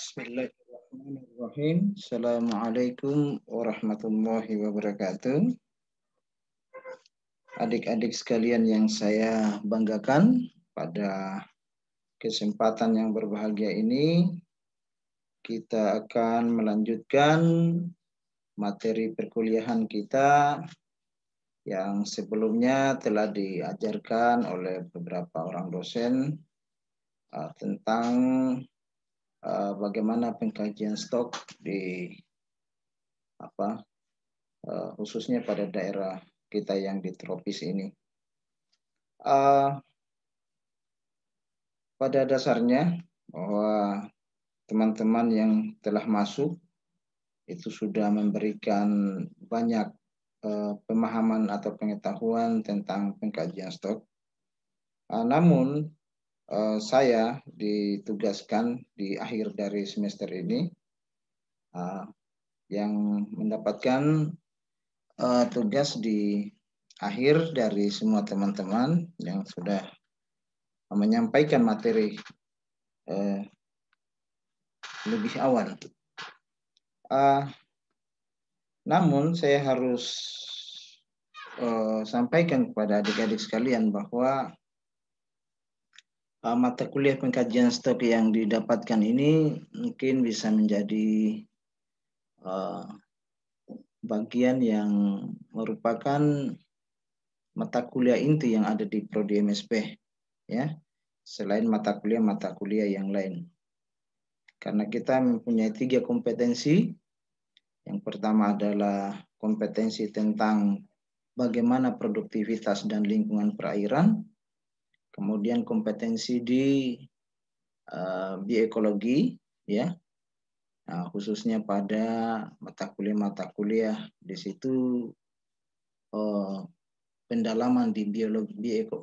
Bismillahirrahmanirrahim. Assalamualaikum warahmatullahi wabarakatuh. Adik-adik sekalian yang saya banggakan, pada kesempatan yang berbahagia ini kita akan melanjutkan materi perkuliahan kita yang sebelumnya telah diajarkan oleh beberapa orang dosen tentang bagaimana pengkajian stok di khususnya pada daerah kita yang di tropis ini. Pada dasarnya bahwa teman-teman yang telah masuk itu sudah memberikan banyak pemahaman atau pengetahuan tentang pengkajian stok. Namun saya ditugaskan di akhir dari semester ini yang mendapatkan tugas di akhir dari semua teman-teman yang sudah menyampaikan materi lebih awal. Namun saya harus sampaikan kepada adik-adik sekalian bahwa mata kuliah pengkajian stok yang didapatkan ini mungkin bisa menjadi bagian yang merupakan mata kuliah inti yang ada di Prodi MSP, ya, selain mata kuliah yang lain. Karena kita mempunyai 3 kompetensi. Yang pertama adalah kompetensi tentang bagaimana produktivitas dan lingkungan perairan. Kemudian kompetensi di bioekologi, ya, khususnya pada mata kuliah di situ pendalaman di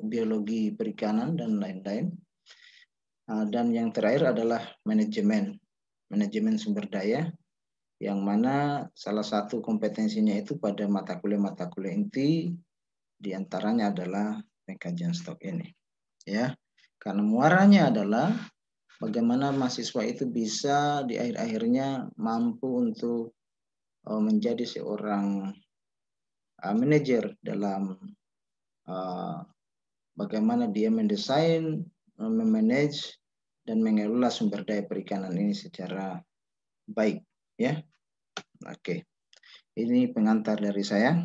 biologi perikanan dan lain-lain. Dan yang terakhir adalah manajemen sumber daya, yang mana salah satu kompetensinya itu pada mata kuliah inti, diantaranya adalah pengkajian stok ini, ya. Karena muaranya adalah bagaimana mahasiswa itu bisa di akhir-akhirnya mampu untuk menjadi seorang manajer dalam bagaimana dia mendesain, memanage, dan mengelola sumber daya perikanan ini secara baik, ya. Oke, ini pengantar dari saya.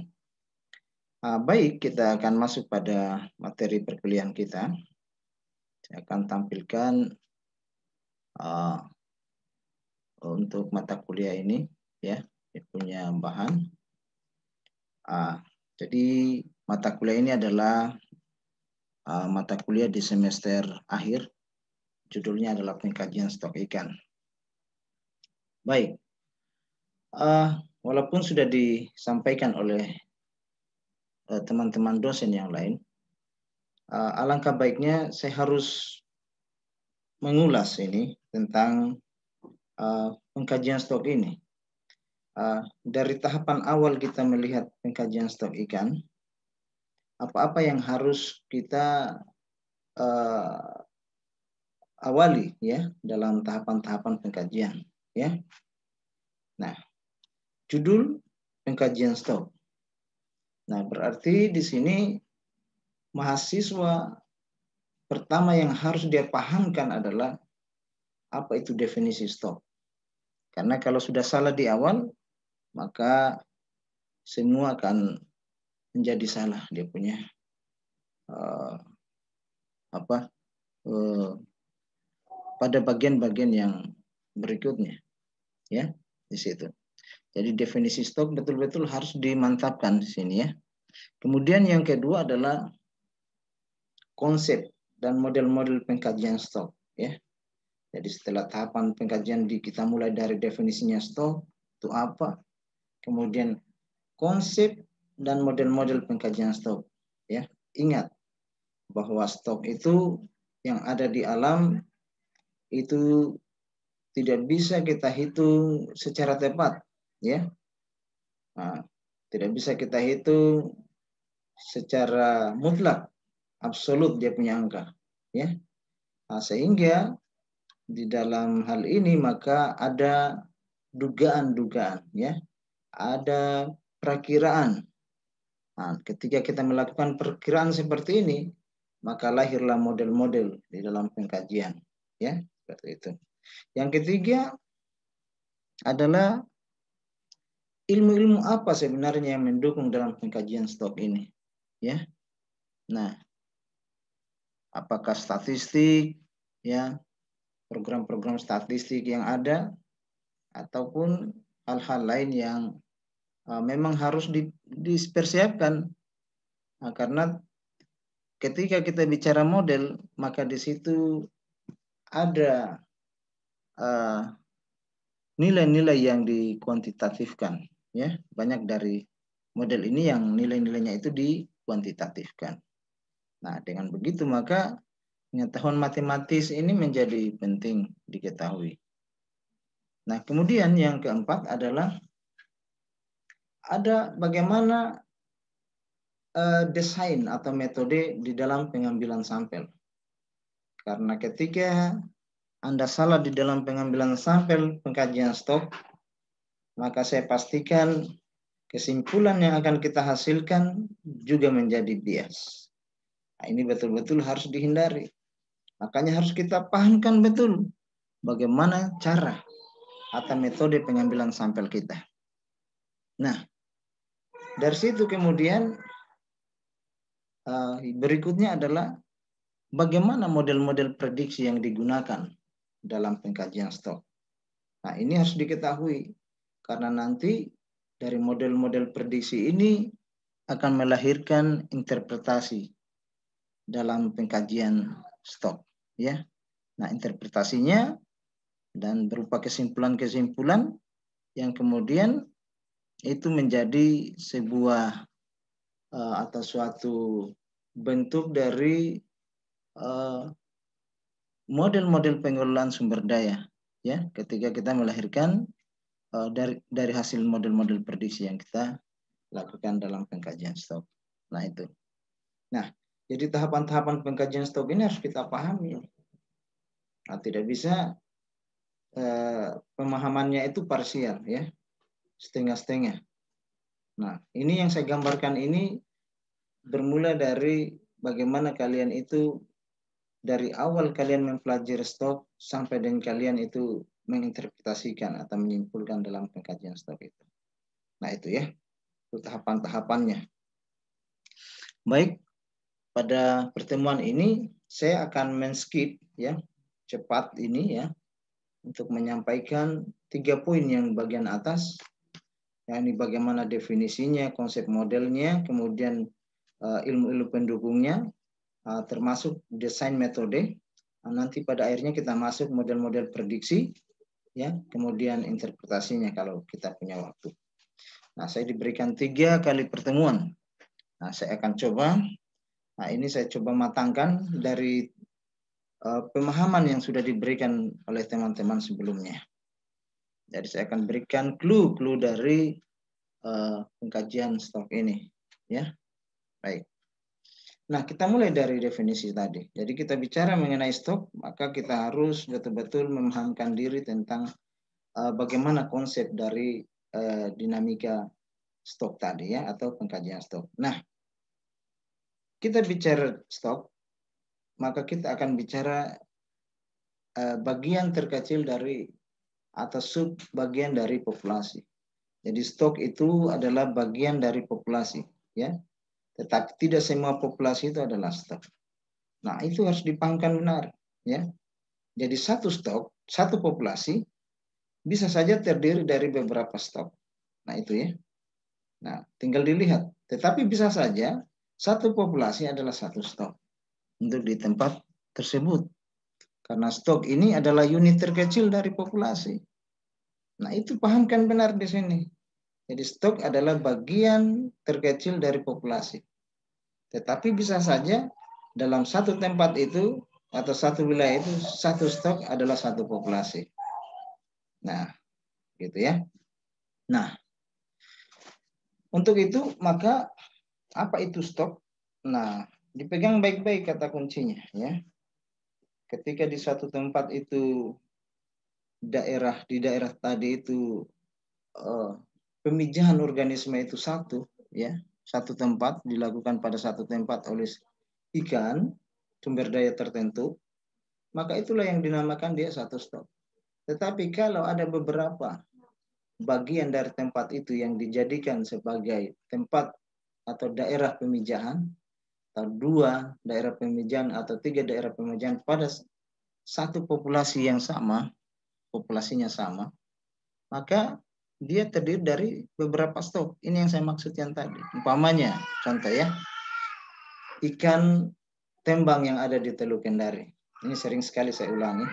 Baik, kita akan masuk pada materi perkuliahan kita. Saya akan tampilkan untuk mata kuliah ini, ya, punya bahan. Jadi mata kuliah ini adalah mata kuliah di semester akhir. Judulnya adalah pengkajian stok ikan. Baik, walaupun sudah disampaikan oleh teman-teman dosen yang lain, alangkah baiknya saya harus mengulas ini tentang pengkajian stok ini. Dari tahapan awal kita melihat pengkajian stok ikan, apa-apa yang harus kita awali, ya, dalam tahapan-tahapan pengkajian, ya. Nah, judul pengkajian stok. Nah, berarti di sini mahasiswa pertama yang harus dia pahamkan adalah apa itu definisi stok. Karena kalau sudah salah di awal, maka semua akan menjadi salah dia punya pada bagian-bagian yang berikutnya, ya, di situ. Jadi definisi stok betul-betul harus dimantapkan di sini, ya. Kemudian yang kedua adalah konsep dan model-model pengkajian stok, ya. Jadi setelah tahapan pengkajian kita mulai dari definisinya stok itu apa, kemudian konsep dan model-model pengkajian stok, ya. Ingat bahwa stok itu yang ada di alam itu tidak bisa kita hitung secara tepat, ya. Tidak bisa kita hitung secara mutlak, absolut dia punya angka, ya. Sehingga di dalam hal ini maka ada dugaan-dugaan, ya, ada perakiraan. Nah, ketika kita melakukan perkiraan seperti ini, maka lahirlah model-model di dalam pengkajian, ya, seperti itu. Yang ketiga adalah ilmu-ilmu apa sebenarnya yang mendukung dalam pengkajian stok ini, ya. Nah, apakah statistik, ya, program-program statistik yang ada, ataupun hal-hal lain yang memang harus dipersiapkan. Nah, karena ketika kita bicara model, maka di situ ada nilai-nilai yang dikuantitatifkan, ya. Banyak dari model ini yang nilai-nilainya itu dikuantitatifkan. Nah, dengan begitu maka pengetahuan matematis ini menjadi penting diketahui. Nah, kemudian yang keempat adalah ada bagaimana desain atau metode di dalam pengambilan sampel. Karena ketika Anda salah di dalam pengambilan sampel pengkajian stok, maka saya pastikan kesimpulan yang akan kita hasilkan juga menjadi bias. Nah, ini betul-betul harus dihindari. Makanya harus kita pahamkan betul bagaimana cara atau metode pengambilan sampel kita. Nah, dari situ kemudian berikutnya adalah bagaimana model-model prediksi yang digunakan dalam pengkajian stok. Nah, ini harus diketahui karena nanti dari model-model prediksi ini akan melahirkan interpretasi dalam pengkajian stok, ya. Nah, interpretasinya dan berupa kesimpulan-kesimpulan yang kemudian itu menjadi sebuah atau suatu bentuk dari model-model pengelolaan sumber daya, ya, ketika kita melahirkan dari hasil model-model prediksi yang kita lakukan dalam pengkajian stok. Nah, itu. Nah, jadi tahapan-tahapan pengkajian stok ini harus kita pahami. Nah, tidak bisa pemahamannya itu parsial, ya, setengah-setengah. Nah, ini yang saya gambarkan ini bermula dari bagaimana kalian itu dari awal kalian mempelajari stok sampai dengan kalian itu menginterpretasikan atau menyimpulkan dalam pengkajian stok itu. Nah, itu ya, itu tahapan-tahapannya. Baik, pada pertemuan ini saya akan men-skip, ya, cepat ini, ya, untuk menyampaikan 3 poin yang bagian atas, yakni bagaimana definisinya, konsep modelnya, kemudian ilmu-ilmu pendukungnya, termasuk desain metode. Nanti pada akhirnya kita masuk model-model prediksi, ya, kemudian interpretasinya kalau kita punya waktu. Nah, saya diberikan 3 kali pertemuan. Nah, saya akan coba. Nah, ini saya coba matangkan dari pemahaman yang sudah diberikan oleh teman-teman sebelumnya. Jadi saya akan berikan clue dari pengkajian stok ini, ya. Baik. Nah, kita mulai dari definisi tadi. Jadi kita bicara mengenai stok, maka kita harus betul-betul memahamkan diri tentang bagaimana konsep dari dinamika stok tadi, ya, atau pengkajian stok. Nah, kita bicara stok, maka kita akan bicara bagian terkecil dari atau sub bagian dari populasi. Jadi stok itu adalah bagian dari populasi, ya. Tetapi tidak semua populasi itu adalah stok. Nah, itu harus dipahamkan benar, ya. Jadi satu stok, satu populasi bisa saja terdiri dari beberapa stok. Nah, itu ya. Nah, tinggal dilihat. Tetapi bisa saja satu populasi adalah satu stok untuk di tempat tersebut. Karena stok ini adalah unit terkecil dari populasi. Nah, itu pahamkan benar di sini. Jadi stok adalah bagian terkecil dari populasi. Tetapi bisa saja dalam satu tempat itu atau satu wilayah itu satu stok adalah satu populasi. Nah, gitu ya. Nah, untuk itu maka apa itu stok? Nah, dipegang baik-baik kata kuncinya, ya. ketika di satu tempat itu di daerah tadi itu pemijahan organisme itu satu, ya, satu tempat dilakukan pada satu tempat oleh ikan sumber daya tertentu, maka itulah yang dinamakan dia satu stok. Tetapi kalau ada beberapa bagian dari tempat itu yang dijadikan sebagai tempat atau daerah pemijahan, atau 2 daerah pemijahan atau 3 daerah pemijahan pada satu populasi yang sama, populasinya sama, maka dia terdiri dari beberapa stok. Ini yang saya maksudkan tadi. Umpamanya, contoh ya, ikan tembang yang ada di Teluk Kendari. Ini sering sekali saya ulangi.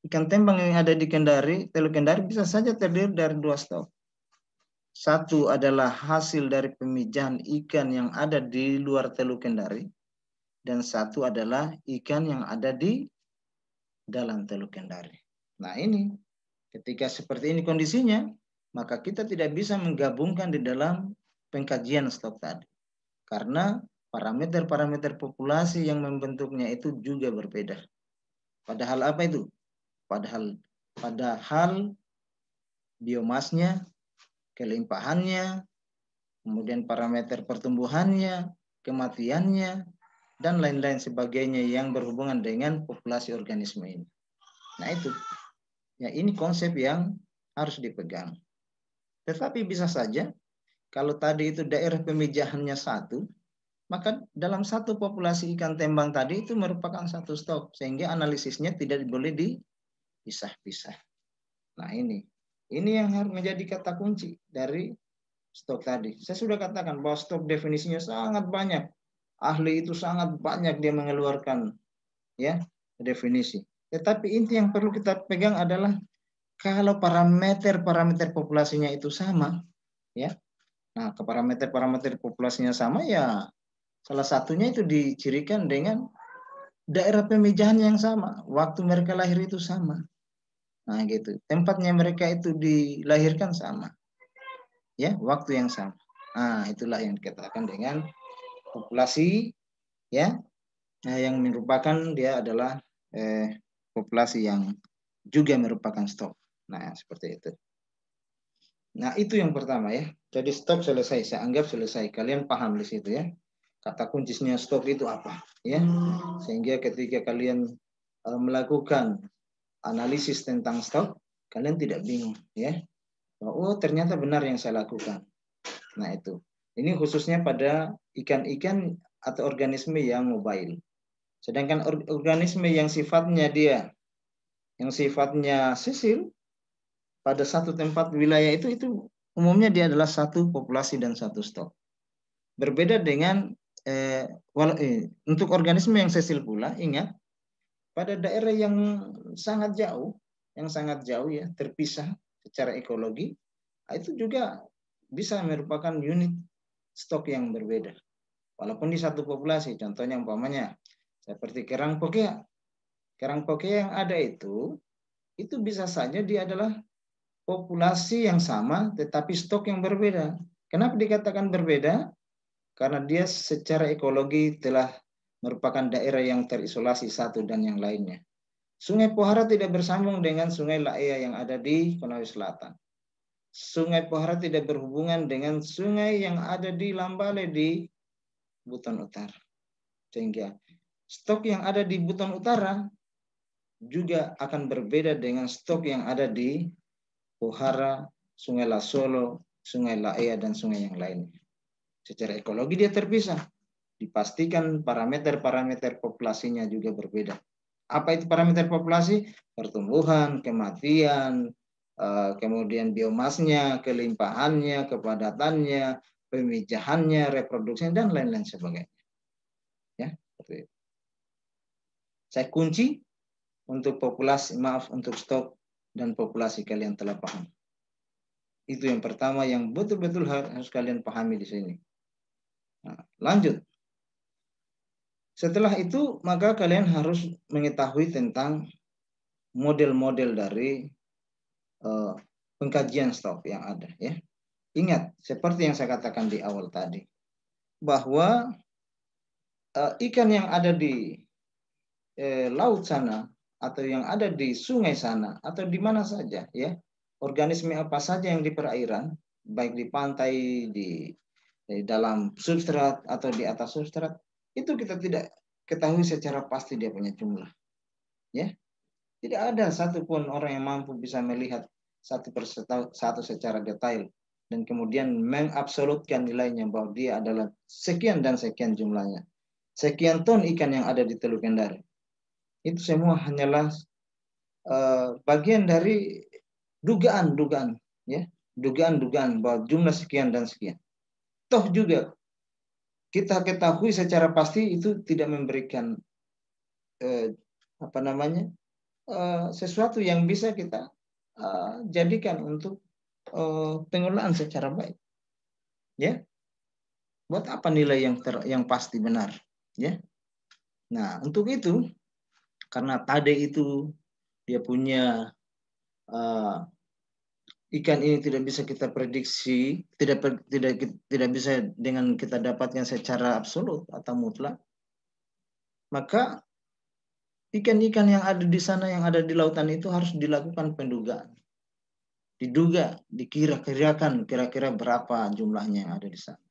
Ikan tembang yang ada di Teluk Kendari bisa saja terdiri dari 2 stok. Satu adalah hasil dari pemijahan ikan yang ada di luar Teluk Kendari, dan satu adalah ikan yang ada di dalam Teluk Kendari. Nah ini, ketika seperti ini kondisinya, maka kita tidak bisa menggabungkan di dalam pengkajian stok tadi. Karena parameter-parameter populasi yang membentuknya itu juga berbeda. Padahal apa itu? Padahal biomasnya, kelimpahannya, kemudian parameter pertumbuhannya, kematiannya, dan lain-lain sebagainya yang berhubungan dengan populasi organisme ini. Nah itu, ya ini konsep yang harus dipegang. Tetapi bisa saja, kalau tadi itu daerah pemijahannya satu, maka dalam satu populasi ikan tembang tadi itu merupakan satu stok, sehingga analisisnya tidak boleh dipisah-pisah. Nah ini yang harus menjadi kata kunci dari stok tadi. Saya sudah katakan bahwa stok definisinya sangat banyak. Ahli itu sangat banyak dia mengeluarkan ya definisi. Tetapi inti yang perlu kita pegang adalah kalau parameter populasinya itu sama, ya. Nah, parameter populasinya sama ya salah satunya itu dicirikan dengan daerah pemijahan yang sama, waktu mereka lahir itu sama. Nah, gitu. Tempatnya mereka itu dilahirkan sama. Ya, waktu yang sama. Nah, itulah yang dikatakan dengan populasi ya. Nah, yang merupakan dia adalah populasi yang juga merupakan stok. Nah, seperti itu. Nah, itu yang pertama ya. Jadi stok selesai, saya anggap selesai. Kalian paham di situ ya. Kata kuncinya stok itu apa ya. Sehingga ketika kalian melakukan analisis tentang stok, kalian tidak bingung ya. Oh, ternyata benar yang saya lakukan. Nah, itu. Ini khususnya pada ikan-ikan atau organisme yang mobile. Sedangkan organisme yang sifatnya sesil pada satu tempat wilayah itu umumnya dia adalah satu populasi dan satu stok. Berbeda dengan untuk organisme yang sesil pula, ingat pada daerah yang sangat jauh ya, terpisah secara ekologi, itu juga bisa merupakan unit stok yang berbeda. Walaupun di satu populasi, contohnya umpamanya seperti kerang pokea. Kerang pokea yang ada itu bisa saja dia adalah populasi yang sama tetapi stok yang berbeda. Kenapa dikatakan berbeda? Karena dia secara ekologi telah merupakan daerah yang terisolasi satu dan yang lainnya. Sungai Pohara tidak bersambung dengan Sungai Laea yang ada di Konawe Selatan. Sungai Pohara tidak berhubungan dengan sungai yang ada di Lambale di Buton Utara. Sehingga stok yang ada di Buton Utara juga akan berbeda dengan stok yang ada di Pohara, Sungai Lasolo, Sungai Laea, dan sungai yang lainnya. Secara ekologi dia terpisah. Dipastikan parameter-parameter populasinya juga berbeda. Apa itu parameter populasi? Pertumbuhan, kematian, kemudian biomasnya, kelimpahannya, kepadatannya, pemijahannya, reproduksinya, dan lain-lain sebagainya. Ya, seperti itu. Saya kunci untuk untuk stok dan populasi kalian telah paham. Itu yang pertama yang betul-betul harus kalian pahami di sini. Nah, lanjut. Setelah itu, maka kalian harus mengetahui tentang model-model dari pengkajian stok yang ada. Ya. Ingat, seperti yang saya katakan di awal tadi, bahwa ikan yang ada di laut sana atau yang ada di sungai sana atau di mana saja ya, organisme apa saja yang di perairan, baik di pantai, di dalam substrat atau di atas substrat, itu kita tidak ketahui secara pasti dia punya jumlah. Ya, tidak ada satupun orang yang mampu bisa melihat satu persatu secara detail dan kemudian mengabsolutkan nilainya bahwa dia adalah sekian dan sekian jumlahnya. Sekian ton ikan yang ada di Teluk Kendari. Itu semua hanyalah bagian dari dugaan-dugaan, ya, dugaan-dugaan bahwa jumlah sekian dan sekian. Toh juga kita ketahui secara pasti itu tidak memberikan sesuatu yang bisa kita jadikan untuk pengelolaan secara baik. Ya, buat apa nilai yang pasti benar? Ya, nah untuk itu karena tade itu dia punya ikan ini tidak bisa kita prediksi, tidak bisa dengan kita dapatkan secara absolut atau mutlak, maka ikan-ikan yang ada di sana, yang ada di lautan itu harus dilakukan pendugaan. Diduga, dikira-kirakan kira-kira berapa jumlahnya yang ada di sana.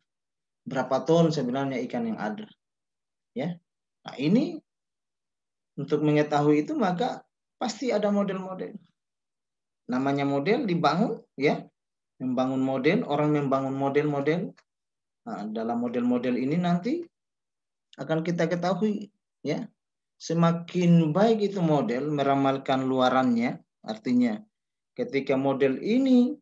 Berapa ton sebenarnya ikan yang ada. Ya. Nah, ini untuk mengetahui itu maka pasti ada model-model. Namanya model dibangun, ya. Membangun model, orang membangun model-model. Nah, dalam model-model ini nanti akan kita ketahui, ya. Semakin baik itu model meramalkan luarannya, artinya ketika model ini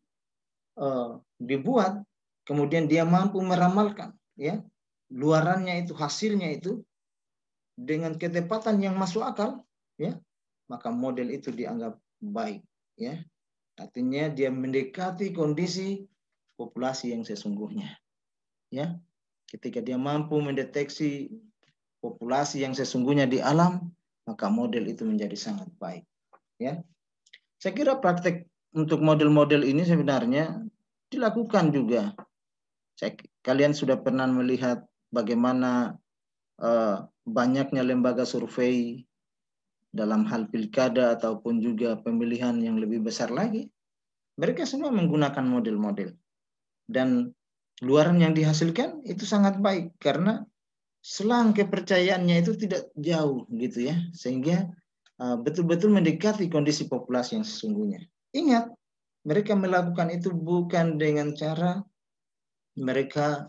dibuat, kemudian dia mampu meramalkan, ya, luarannya itu, hasilnya itu dengan ketepatan yang masuk akal, ya, maka model itu dianggap baik, ya. Artinya dia mendekati kondisi populasi yang sesungguhnya, ya. Ketika dia mampu mendeteksi populasi yang sesungguhnya di alam, maka model itu menjadi sangat baik, ya. Saya kira praktek untuk model-model ini sebenarnya dilakukan juga. Kalian sudah pernah melihat bagaimana banyaknya lembaga survei dalam hal pilkada ataupun juga pemilihan yang lebih besar lagi. Mereka semua menggunakan model-model. Dan luaran yang dihasilkan itu sangat baik karena selang kepercayaannya itu tidak jauh gitu ya, sehingga betul-betul mendekati kondisi populasi yang sesungguhnya. Ingat, mereka melakukan itu bukan dengan cara mereka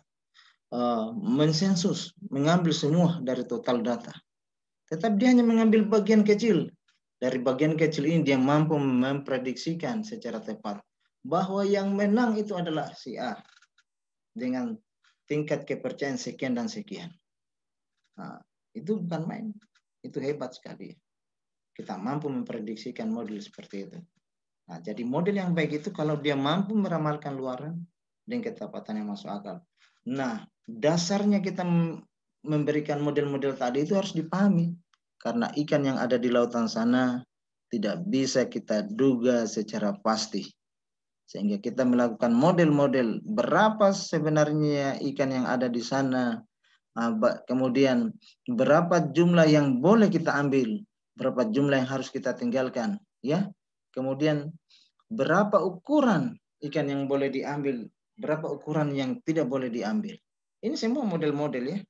mensensus, mengambil semua dari total data. Tetap dia hanya mengambil bagian kecil. Dari bagian kecil ini dia mampu memprediksikan secara tepat bahwa yang menang itu adalah si A dengan tingkat kepercayaan sekian dan sekian. Nah, itu bukan main. Itu hebat sekali. Kita mampu memprediksikan model seperti itu. Nah, jadi model yang baik itu kalau dia mampu meramalkan luaran dengan ketepatan yang masuk akal. Nah, dasarnya kita memberikan model-model tadi itu harus dipahami. Karena ikan yang ada di lautan sana tidak bisa kita duga secara pasti. Sehingga kita melakukan model-model berapa sebenarnya ikan yang ada di sana. Kemudian berapa jumlah yang boleh kita ambil, berapa jumlah yang harus kita tinggalkan, ya. Kemudian berapa ukuran ikan yang boleh diambil, berapa ukuran yang tidak boleh diambil. Ini semua model-model, ya.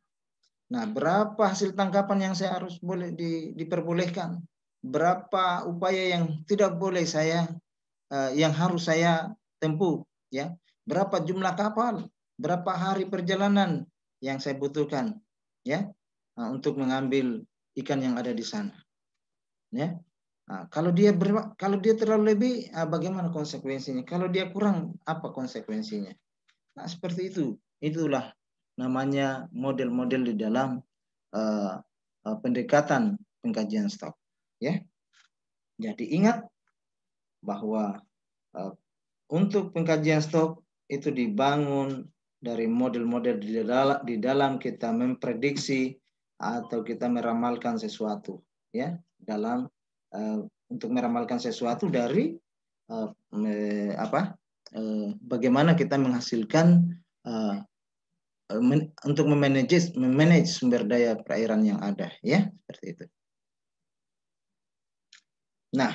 Nah, berapa hasil tangkapan yang saya harus boleh diperbolehkan, berapa upaya yang tidak boleh saya, yang harus saya tempuh, ya. Berapa jumlah kapal, berapa hari perjalanan yang saya butuhkan, ya, untuk mengambil ikan yang ada di sana, ya. Nah, kalau dia terlalu lebih, bagaimana konsekuensinya? Kalau dia kurang, apa konsekuensinya? Nah, seperti itu. Itulah namanya model-model di dalam pendekatan pengkajian stok. Ya, jadi ingat bahwa untuk pengkajian stok itu dibangun dari model-model di dalam kita memprediksi atau kita meramalkan sesuatu, ya, dalam untuk meramalkan sesuatu dari bagaimana kita menghasilkan untuk memanage sumber daya perairan yang ada, ya, seperti itu. Nah,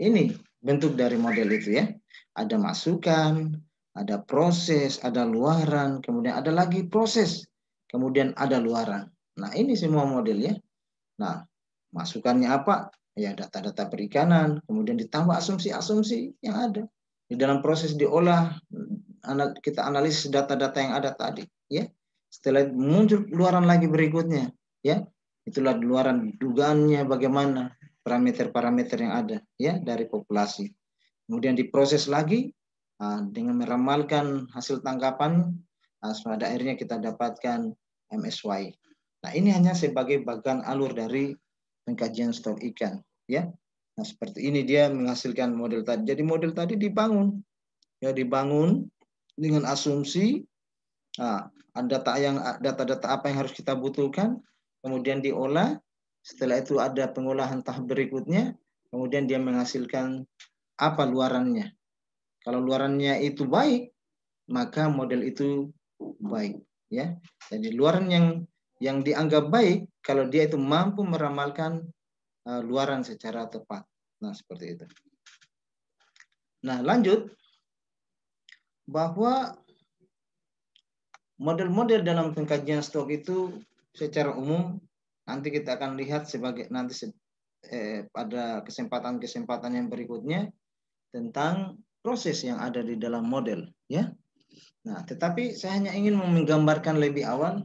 ini bentuk dari model itu ya. Ada masukan, ada proses, ada luaran, kemudian ada lagi proses, kemudian ada luaran. Nah, ini semua model ya. Nah, masukannya apa? Ya, data-data perikanan, kemudian ditambah asumsi-asumsi yang ada. Di dalam proses diolah, kita analisis data-data yang ada tadi. Ya, setelah muncul luaran lagi berikutnya. Ya, itulah luaran dugaannya bagaimana, parameter-parameter yang ada ya dari populasi. Kemudian diproses lagi dengan meramalkan hasil tangkapan, pada akhirnya kita dapatkan MSY. Nah, ini hanya sebagai bagian alur dari pengkajian stok ikan ya. Nah, seperti ini dia menghasilkan model tadi. Jadi model tadi dibangun dengan asumsi data-data apa yang harus kita butuhkan, kemudian diolah. Setelah itu ada pengolahan tahap berikutnya, kemudian dia menghasilkan apa luarannya. Kalau luarannya itu baik, maka model itu baik ya. Jadi luaran yang dianggap baik kalau dia itu mampu meramalkan luaran secara tepat. Nah, seperti itu. Nah, lanjut bahwa model-model dalam pengkajian stok itu secara umum nanti kita akan lihat sebagai nanti pada kesempatan-kesempatan yang berikutnya tentang proses yang ada di dalam model ya. Nah, tetapi saya hanya ingin menggambarkan lebih awal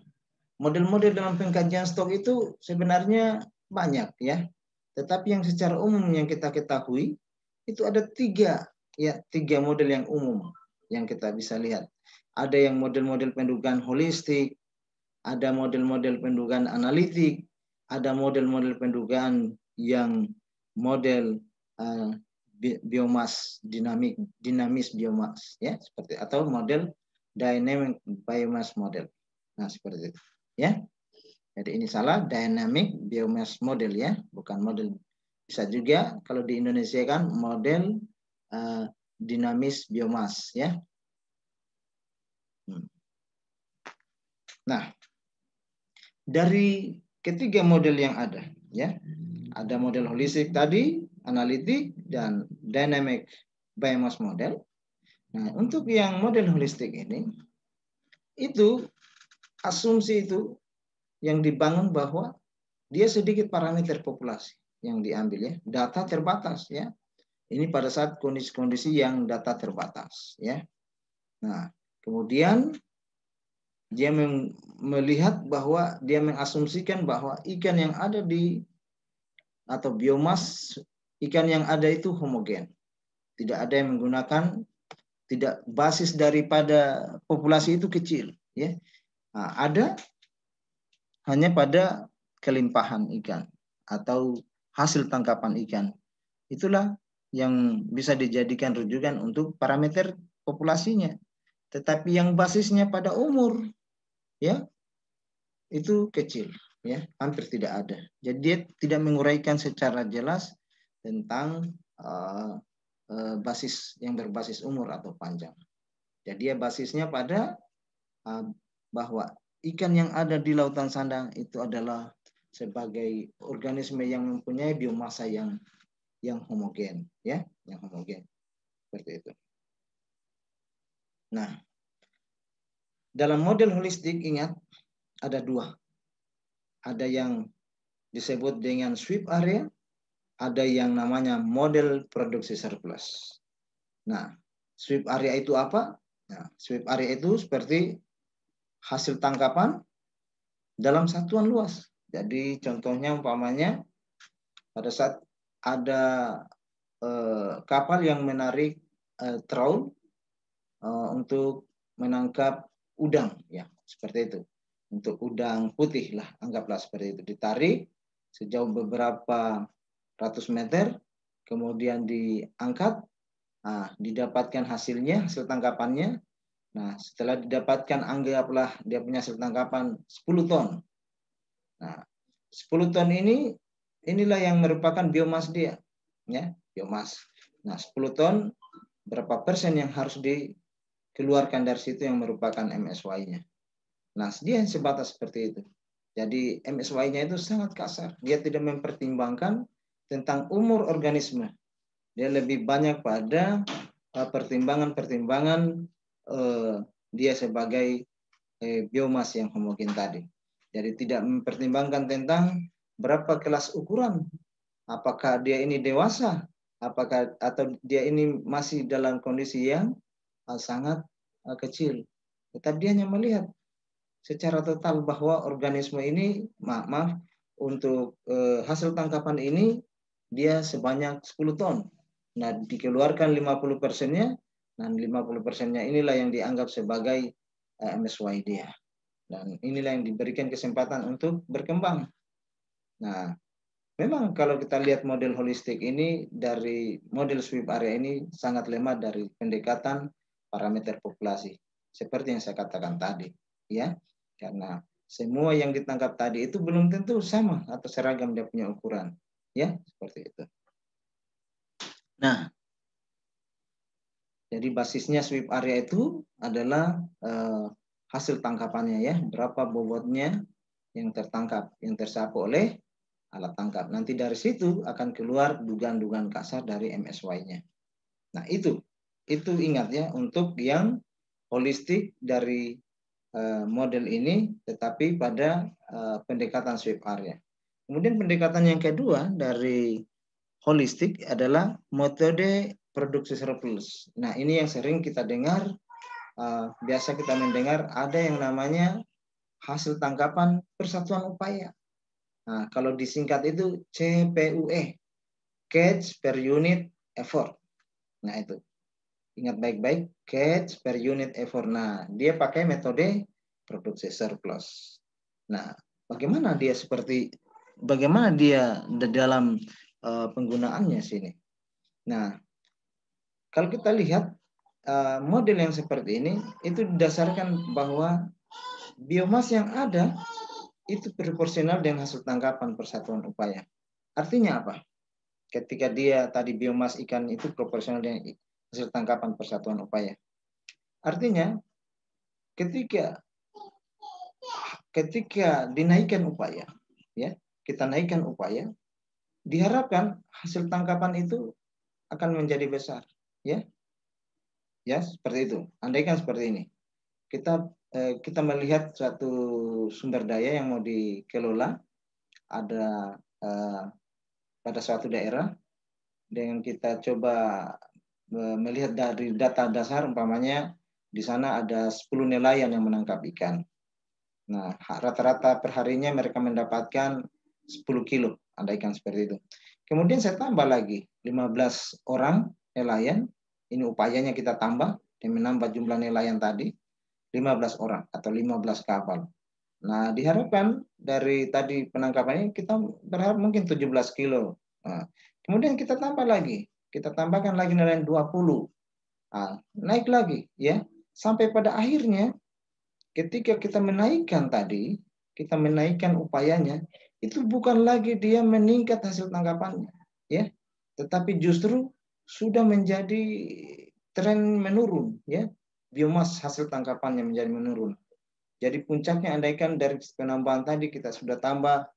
model-model dalam pengkajian stok itu sebenarnya banyak ya. Tetapi yang secara umum yang kita ketahui itu ada tiga model yang umum yang kita bisa lihat. Ada yang model-model pendugaan holistik, ada model-model pendugaan analitik, ada model-model pendugaan yang model biomas dinamis biomas ya, seperti atau model dynamic biomass model. Nah, seperti itu ya. Jadi ini salah, dynamic biomass model ya, bukan model. Bisa juga kalau di Indonesia kan model dinamis biomas ya. Nah, dari ketiga model yang ada ya, ada model holistik tadi, analitik dan dynamic biomass model. Nah, untuk yang model holistik ini itu asumsi itu yang dibangun bahwa dia sedikit parameter populasi yang diambil ya, data terbatas ya. Ini pada saat kondisi-kondisi yang data terbatas ya. Nah, kemudian dia melihat bahwa dia mengasumsikan bahwa ikan yang ada di atau biomas ikan yang ada itu homogen. Tidak ada yang menggunakan, tidak basis daripada populasi itu kecil ya. Nah, ada hanya pada kelimpahan ikan atau hasil tangkapan ikan. Itulah yang bisa dijadikan rujukan untuk parameter populasinya. Tetapi yang basisnya pada umur ya itu kecil ya, hampir tidak ada. Jadi dia tidak menguraikan secara jelas tentang basis yang berbasis umur atau panjang. Jadi dia basisnya pada bahwa ikan yang ada di lautan sandang itu adalah sebagai organisme yang mempunyai biomasa yang homogen ya, yang homogen. Seperti itu. Nah, dalam model holistik ingat ada dua. Ada yang disebut dengan sweep area, ada yang namanya model produksi surplus. Nah, sweep area itu apa? Nah, sweep area itu seperti hasil tangkapan dalam satuan luas. Jadi contohnya umpamanya pada saat ada kapal yang menarik trawl untuk menangkap udang ya, seperti itu. Untuk udang putih lah, anggaplah seperti itu. Ditarik sejauh beberapa ratus meter, kemudian diangkat, didapatkan hasilnya, hasil tangkapannya. Nah, setelah didapatkan anggaplah dia punya hasil tangkapan 10 ton. Nah, 10 ton inilah yang merupakan biomas dia, ya, biomas. Nah, 10 ton berapa persen yang harus dikeluarkan dari situ yang merupakan MSY-nya. Nah, dia sebatas seperti itu. Jadi MSY-nya itu sangat kasar. Dia tidak mempertimbangkan tentang umur organisme. Dia lebih banyak pada pertimbangan-pertimbangan dia sebagai biomas yang homogen tadi. Jadi tidak mempertimbangkan tentang berapa kelas ukuran, apakah dia ini dewasa, apakah atau dia ini masih dalam kondisi yang sangat kecil. Tetapi dia hanya melihat secara total bahwa organisme ini, maaf, untuk hasil tangkapan ini dia sebanyak 10 ton. Nah, dikeluarkan 50%-nya, dan 50%-nya inilah yang dianggap sebagai MSY dia. Dan inilah yang diberikan kesempatan untuk berkembang. Nah, memang kalau kita lihat model holistik ini, dari model sweep area ini sangat lemah dari pendekatan parameter populasi. Seperti yang saya katakan tadi, ya. Karena semua yang ditangkap tadi itu belum tentu sama atau seragam dia punya ukuran. Ya, seperti itu. Nah, jadi basisnya sweep area itu adalah hasil tangkapannya ya, berapa bobotnya yang tertangkap, yang tersapu oleh alat tangkap. Nanti dari situ akan keluar dugaan-dugaan kasar dari MSY-nya. Nah, itu ingat ya, untuk yang holistik dari model ini, tetapi pada pendekatan sweep area. Kemudian pendekatan yang kedua dari holistik adalah metode produksi surplus. Nah, ini yang sering kita dengar, biasa kita mendengar ada yang namanya hasil tangkapan persatuan upaya. Nah, kalau disingkat itu CPUE, catch per unit effort. Nah, itu. Ingat baik-baik, catch per unit effort. Nah, dia pakai metode produksi surplus. Nah, bagaimana dia dalam penggunaannya sini? Nah, kalau kita lihat model yang seperti ini, itu didasarkan bahwa biomas yang ada itu proporsional dengan hasil tangkapan persatuan upaya. Artinya apa? Ketika dia tadi biomas ikan itu proporsional dengan hasil tangkapan persatuan upaya. Artinya ketika dinaikkan upaya, ya, kita naikkan upaya, diharapkan hasil tangkapan itu akan menjadi besar, ya. Ya, seperti itu. Andaikan seperti ini. Kita melihat suatu sumber daya yang mau dikelola ada pada suatu daerah, dengan kita coba melihat dari data dasar, umpamanya di sana ada 10 nelayan yang menangkap ikan. Nah, rata-rata perharinya mereka mendapatkan 10 kilo, andaikan seperti itu. Kemudian saya tambah lagi 15 orang nelayan, ini upayanya kita tambah dan menambah jumlah nelayan tadi 15 orang atau 15 kapal. Nah, diharapkan dari tadi penangkapannya kita berharap mungkin 17 kilo. Nah, kemudian kita tambah lagi, kita tambahkan lagi nelayan 20. Nah, naik lagi ya, sampai pada akhirnya ketika kita menaikkan tadi, kita menaikkan upayanya, itu bukan lagi dia meningkat hasil tangkapannya, ya, tetapi justru sudah menjadi tren menurun, ya, biomas hasil tangkapannya menjadi menurun. Jadi puncaknya andaikan dari penambahan tadi kita sudah tambah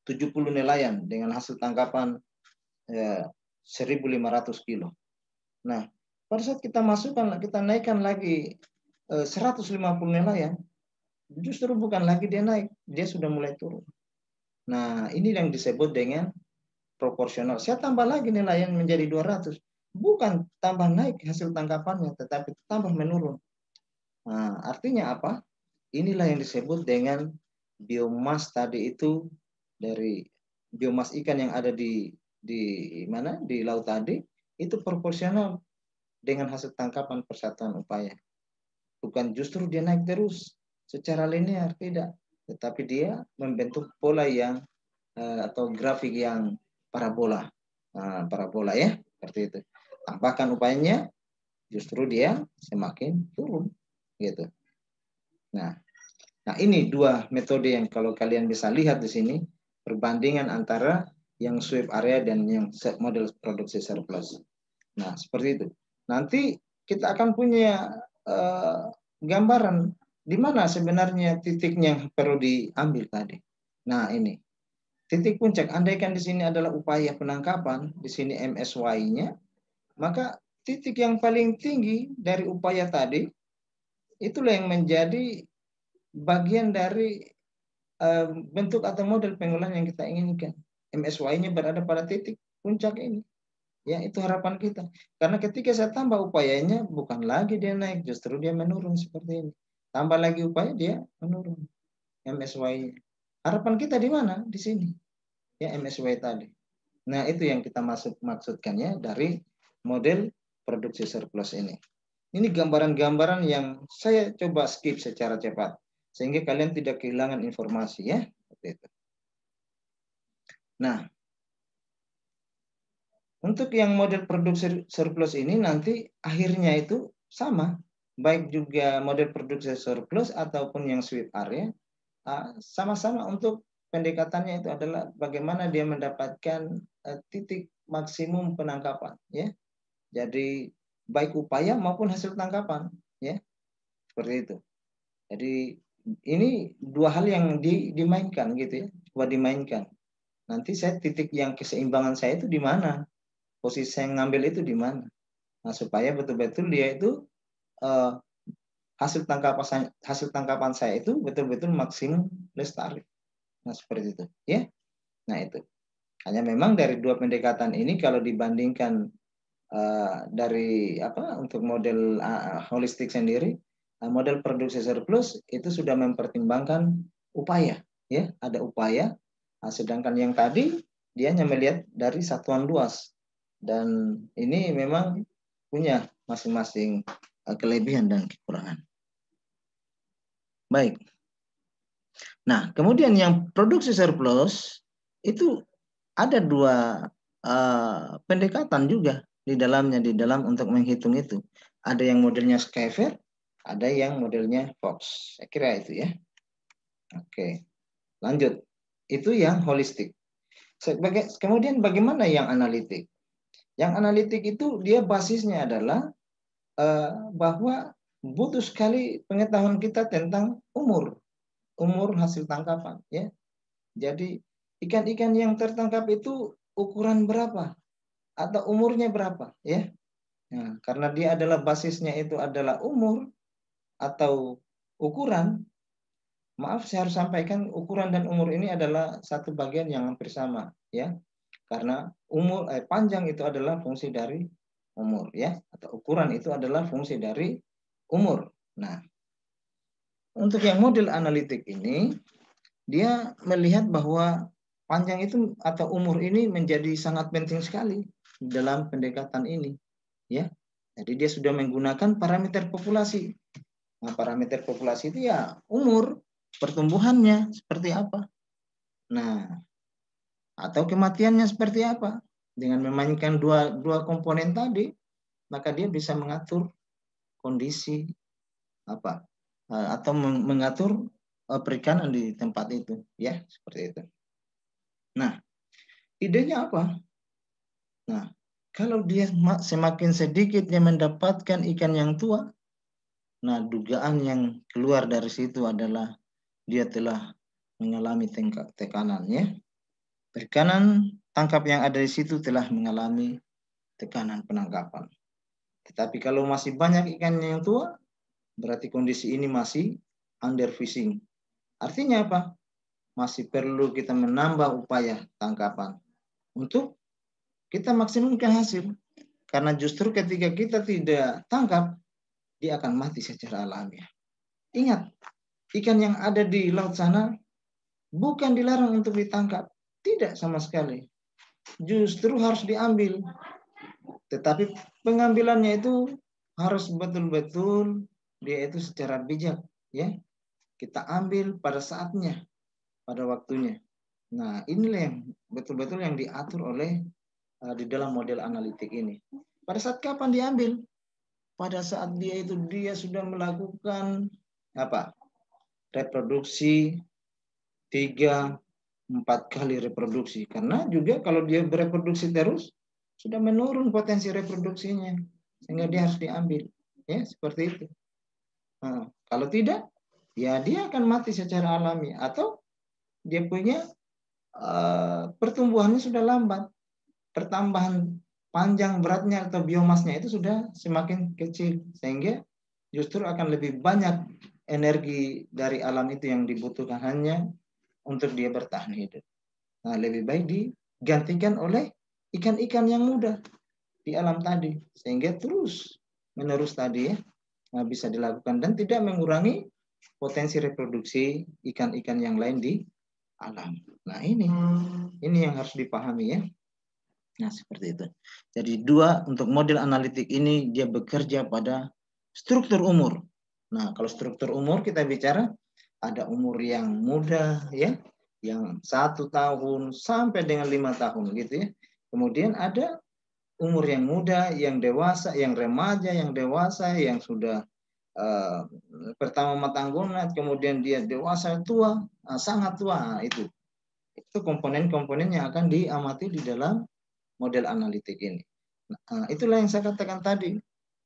70 nelayan dengan hasil tangkapan 1.500 kilo. Nah, pada saat kita masukkan, kita naikkan lagi 150 nelayan, justru bukan lagi dia naik, dia sudah mulai turun. Nah, ini yang disebut dengan proporsional. Saya tambah lagi nelayan menjadi 200. Bukan tambah naik hasil tangkapannya, tetapi tambah menurun. Nah, artinya apa? Inilah yang disebut dengan biomas tadi itu, dari biomas ikan yang ada di mana? Di laut tadi, itu proporsional dengan hasil tangkapan persatuan upaya. Bukan justru dia naik terus secara linear, tidak, tetapi dia membentuk pola yang atau grafik yang parabola. Parabola ya, seperti itu. Tambahkan upayanya, justru dia semakin turun gitu. Nah, ini dua metode yang kalau kalian bisa lihat di sini, perbandingan antara yang sweep area dan yang model produksi surplus. Nah, seperti itu. Nanti kita akan punya gambaran di mana sebenarnya titiknya yang perlu diambil tadi. Nah, ini. titik puncak, andaikan di sini adalah upaya penangkapan, di sini MSY-nya, maka titik yang paling tinggi dari upaya tadi, itulah yang menjadi bagian dari bentuk atau model pengolahan yang kita inginkan. MSY-nya berada pada titik puncak ini. Ya, itu harapan kita. Karena ketika saya tambah upayanya, bukan lagi dia naik, justru dia menurun seperti ini. Tambah lagi upaya, dia menurun. MSY-nya. Harapan kita di mana? Di sini. Ya, MSY tadi. Nah, itu yang kita maksudkan ya dari model produksi surplus ini. Ini gambaran-gambaran yang saya coba skip secara cepat. Sehingga kalian tidak kehilangan informasi ya. Seperti itu. Nah, untuk yang model produksi surplus ini nanti akhirnya itu sama. Baik juga model produksi surplus ataupun yang sweep area. Sama-sama untuk pendekatannya itu adalah bagaimana dia mendapatkan titik maksimum penangkapan. Ya. Jadi baik upaya maupun hasil tangkapan. Ya. Seperti itu. Jadi ini dua hal yang dimainkan gitu ya. Coba dimainkan. Nanti saya titik yang keseimbangan saya itu di mana? Posisi saya ngambil itu di mana? Nah, supaya betul-betul dia itu hasil tangkapan saya itu betul-betul maksimum lestari. Nah, seperti itu, ya. Nah, itu. Hanya memang dari dua pendekatan ini kalau dibandingkan dari untuk model holistik sendiri, model produksi surplus itu sudah mempertimbangkan upaya, ya, ada upaya. Nah, sedangkan yang tadi dia hanya melihat dari satuan luas. Dan ini memang punya masing-masing kelebihan dan kekurangan. Baik. Nah, kemudian yang produksi surplus itu ada dua pendekatan juga di dalam untuk menghitung itu. Ada yang modelnya Skyver, ada yang modelnya Fox. Saya kira itu ya. Oke. Lanjut. Itu yang holistik. Kemudian bagaimana yang analitik? Yang analitik itu dia basisnya adalah bahwa butuh sekali pengetahuan kita tentang umur hasil tangkapan, ya. Jadi ikan-ikan yang tertangkap itu ukuran berapa atau umurnya berapa, ya. Nah, karena dia adalah basisnya itu adalah umur atau ukuran. Maaf, saya harus sampaikan ukuran dan umur ini adalah satu bagian yang hampir sama, ya. Karena panjang itu adalah fungsi dari umur, ya, atau ukuran itu adalah fungsi dari umur. Nah, untuk yang model analitik ini dia melihat bahwa panjang itu atau umur ini menjadi sangat penting sekali dalam pendekatan ini, ya. Jadi dia sudah menggunakan parameter populasi. Nah, parameter populasi itu ya umur, pertumbuhannya seperti apa. Nah, atau kematiannya seperti apa. Dengan memainkan dua komponen tadi, maka dia bisa mengatur kondisi atau mengatur perikanan di tempat itu, ya, seperti itu. Nah, idenya apa? Nah, kalau dia semakin sedikit dia mendapatkan ikan yang tua, nah dugaan yang keluar dari situ adalah dia telah mengalami tekanan, ya. Perikanan tangkap yang ada di situ telah mengalami tekanan penangkapan. Tetapi kalau masih banyak ikan yang tua, berarti kondisi ini masih underfishing. Artinya apa? Masih perlu kita menambah upaya tangkapan untuk kita maksimumkan hasil. Karena justru ketika kita tidak tangkap, dia akan mati secara alamiah. Ingat, ikan yang ada di laut sana bukan dilarang untuk ditangkap. Tidak sama sekali. Justru harus diambil. Tetapi pengambilannya itu harus betul-betul dia itu secara bijak, ya. Kita ambil pada saatnya, pada waktunya. Nah, inilah yang betul-betul yang diatur oleh di dalam model analitik ini. Pada saat kapan diambil? Pada saat dia sudah melakukan reproduksi 3-4 kali reproduksi. Karena juga kalau dia bereproduksi terus, sudah menurun potensi reproduksinya. Sehingga dia harus diambil. Ya, seperti itu. Nah, kalau tidak, ya dia akan mati secara alami. Atau dia punya pertumbuhannya sudah lambat, pertambahan panjang beratnya atau biomasnya itu sudah semakin kecil, sehingga justru akan lebih banyak energi dari alam itu yang dibutuhkan hanya untuk dia bertahan hidup. Nah, lebih baik digantikan oleh ikan-ikan yang muda di alam tadi, sehingga terus menerus tadi ya, nah, bisa dilakukan dan tidak mengurangi potensi reproduksi ikan-ikan yang lain di alam. Nah, ini yang harus dipahami ya. Nah, seperti itu. Jadi dua, untuk model analitik ini dia bekerja pada struktur umur. Nah, kalau struktur umur kita bicara ada umur yang muda ya, yang 1 tahun sampai dengan 5 tahun gitu ya. Kemudian ada umur yang muda, yang dewasa, yang remaja, yang dewasa, yang sudah pertama matang gonat, kemudian dia dewasa tua, sangat tua. Nah, itu komponen-komponen yang akan diamati di dalam model analitik ini. Nah, itulah yang saya katakan tadi.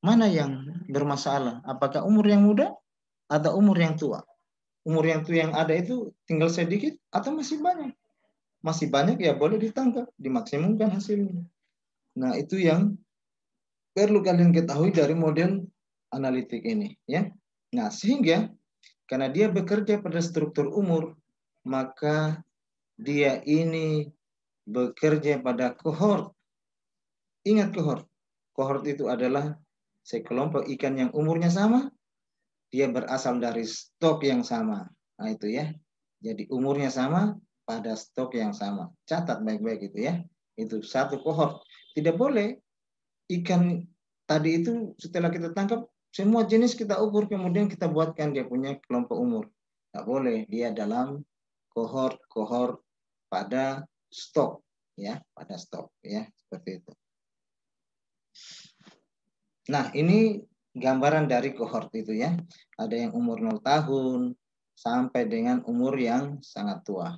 Mana yang bermasalah? Apakah umur yang muda atau umur yang tua? Umur yang tua yang ada itu tinggal sedikit atau masih banyak? Masih banyak ya boleh ditangkap, dimaksimumkan hasilnya. Nah, itu yang perlu kalian ketahui dari model analitik ini, ya. Nah, sehingga karena dia bekerja pada struktur umur, maka dia ini bekerja pada kohort. Ingat kohort. Kohort itu adalah sekelompok ikan yang umurnya sama, dia berasal dari stok yang sama. Nah, itu ya. Jadi umurnya sama pada stok yang sama. Catat baik-baik itu ya. Itu satu kohort. Tidak boleh ikan tadi itu setelah kita tangkap semua jenis kita ukur kemudian kita buatkan dia punya kelompok umur. Tidak boleh, dia dalam kohort pada stok ya, pada stok ya, seperti itu. Nah, ini gambaran dari kohort itu ya. Ada yang umur 0 tahun sampai dengan umur yang sangat tua.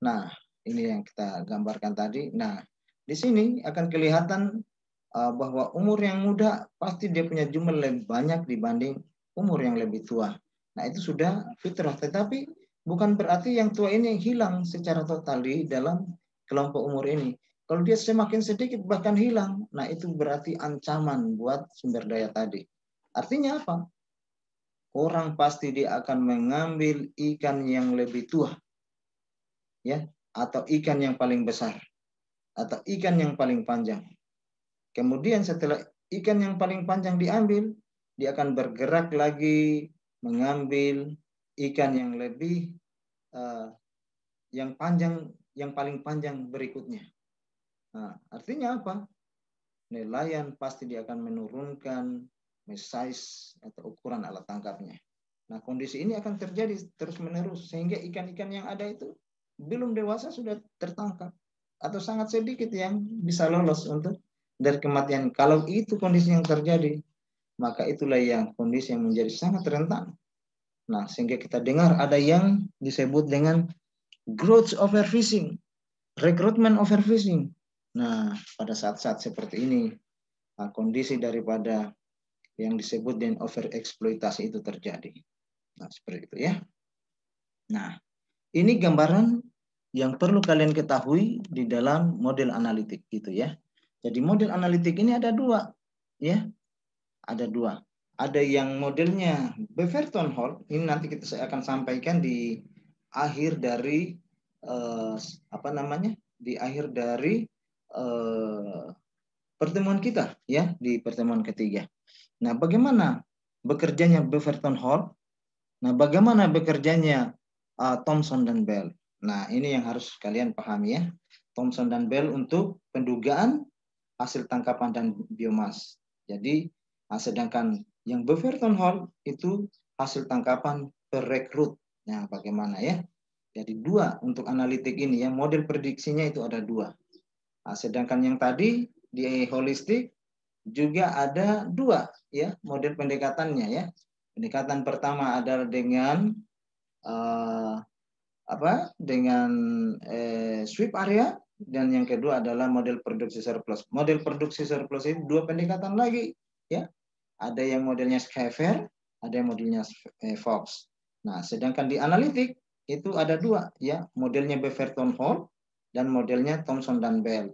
Nah, ini yang kita gambarkan tadi. Nah, di sini akan kelihatan bahwa umur yang muda pasti dia punya jumlah lebih banyak dibanding umur yang lebih tua. Nah, itu sudah fitrah. Tetapi bukan berarti yang tua ini hilang secara total di dalam kelompok umur ini. Kalau dia semakin sedikit bahkan hilang, nah itu berarti ancaman buat sumber daya tadi. Artinya apa? Orang pasti dia akan mengambil ikan yang lebih tua, ya, atau ikan yang paling besar, atau ikan yang paling panjang. Kemudian setelah ikan yang paling panjang diambil, dia akan bergerak lagi mengambil ikan yang lebih yang panjang, yang paling panjang berikutnya. Nah, artinya apa? Nelayan pasti dia akan menurunkan size atau ukuran alat tangkapnya. Nah, kondisi ini akan terjadi terus-menerus sehingga ikan-ikan yang ada itu belum dewasa sudah tertangkap atau sangat sedikit yang bisa lolos untuk dari kematian. Kalau itu kondisi yang terjadi, maka itulah yang kondisi yang menjadi sangat rentan. Nah, sehingga kita dengar ada yang disebut dengan growth overfishing, recruitment overfishing. Nah, pada saat-saat seperti ini, kondisi daripada yang disebut dengan overeksploitasi itu terjadi. Nah, seperti itu ya. Nah, ini gambaran yang perlu kalian ketahui di dalam model analitik gitu ya. Jadi model analitik ini ada dua, ya. Ada dua. Ada yang modelnya Beverton Hall. Ini nanti saya akan sampaikan di akhir dari Di akhir dari pertemuan kita ya, di pertemuan ketiga. Nah, bagaimana bekerjanya Beverton Hall? Nah, bagaimana bekerjanya Thomson dan Bell? Nah, ini yang harus kalian pahami ya. Thomson dan Bell untuk pendugaan hasil tangkapan dan biomas. Jadi, sedangkan yang Beverton Hall itu hasil tangkapan per rekrut. Nah, bagaimana ya? Jadi dua untuk analitik ini ya, model prediksinya itu ada dua. Nah, sedangkan yang tadi di holistik juga ada dua ya model pendekatannya ya. Pendekatan pertama adalah dengan sweep area, dan yang kedua adalah model produksi surplus. Model produksi surplus itu dua pendekatan lagi ya. Ada yang modelnya Schaeffer, ada yang modelnya Fox. Nah, sedangkan di analitik itu ada dua ya, modelnya Beverton Hall dan modelnya Thomson dan Bell.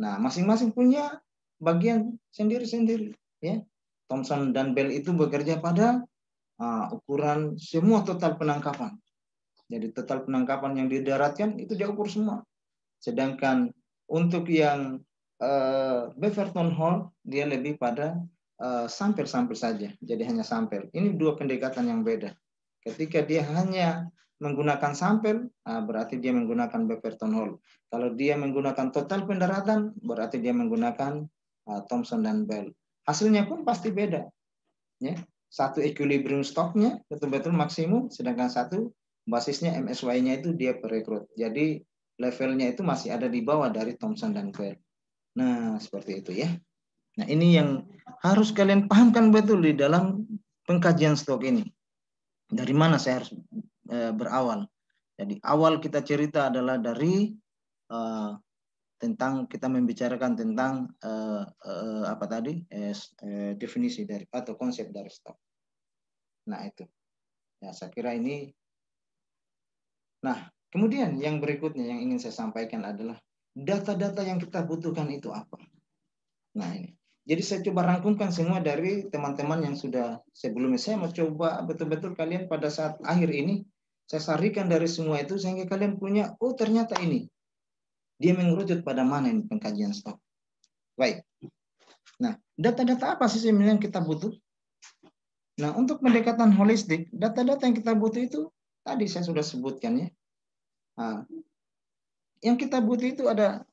Nah, masing-masing punya bagian sendiri-sendiri, ya. Thomson dan Bell itu bekerja pada ukuran semua total penangkapan. Jadi total penangkapan yang didaratkan itu diukur semua. Sedangkan untuk yang Beaverton Hall dia lebih pada sampel-sampel saja. Jadi hanya sampel. Ini dua pendekatan yang beda. Ketika dia hanya menggunakan sampel, berarti dia menggunakan Beaverton Hall. Kalau dia menggunakan total pendaratan, berarti dia menggunakan Thomson dan Bell. Hasilnya pun pasti beda. Ya. Satu equilibrium stoknya betul-betul maksimum, sedangkan satu basisnya MSY-nya itu dia perekrut. Jadi levelnya itu masih ada di bawah dari Thomson dan Bell. Nah, seperti itu ya. Nah, ini yang harus kalian pahamkan betul di dalam pengkajian stok ini. Dari mana saya harus berawal? Jadi awal kita cerita adalah dari tentang kita membicarakan tentang apa tadi definisi dari atau konsep dari stok. Nah itu, ya saya kira ini. Nah kemudian yang berikutnya yang ingin saya sampaikan adalah data-data yang kita butuhkan itu apa. Nah ini. Jadi saya coba rangkumkan semua dari teman-teman yang sudah sebelumnya. Saya mau coba betul-betul kalian pada saat akhir ini, saya sarikan dari semua itu sehingga kalian punya, oh ternyata ini. Dia mengerucut pada mana ini pengkajian stok. Baik. Nah, data-data apa sih sebenarnya yang kita butuh? Nah, untuk pendekatan holistik, data-data yang kita butuh itu, tadi saya sudah sebutkan ya. Nah, yang kita butuh itu ada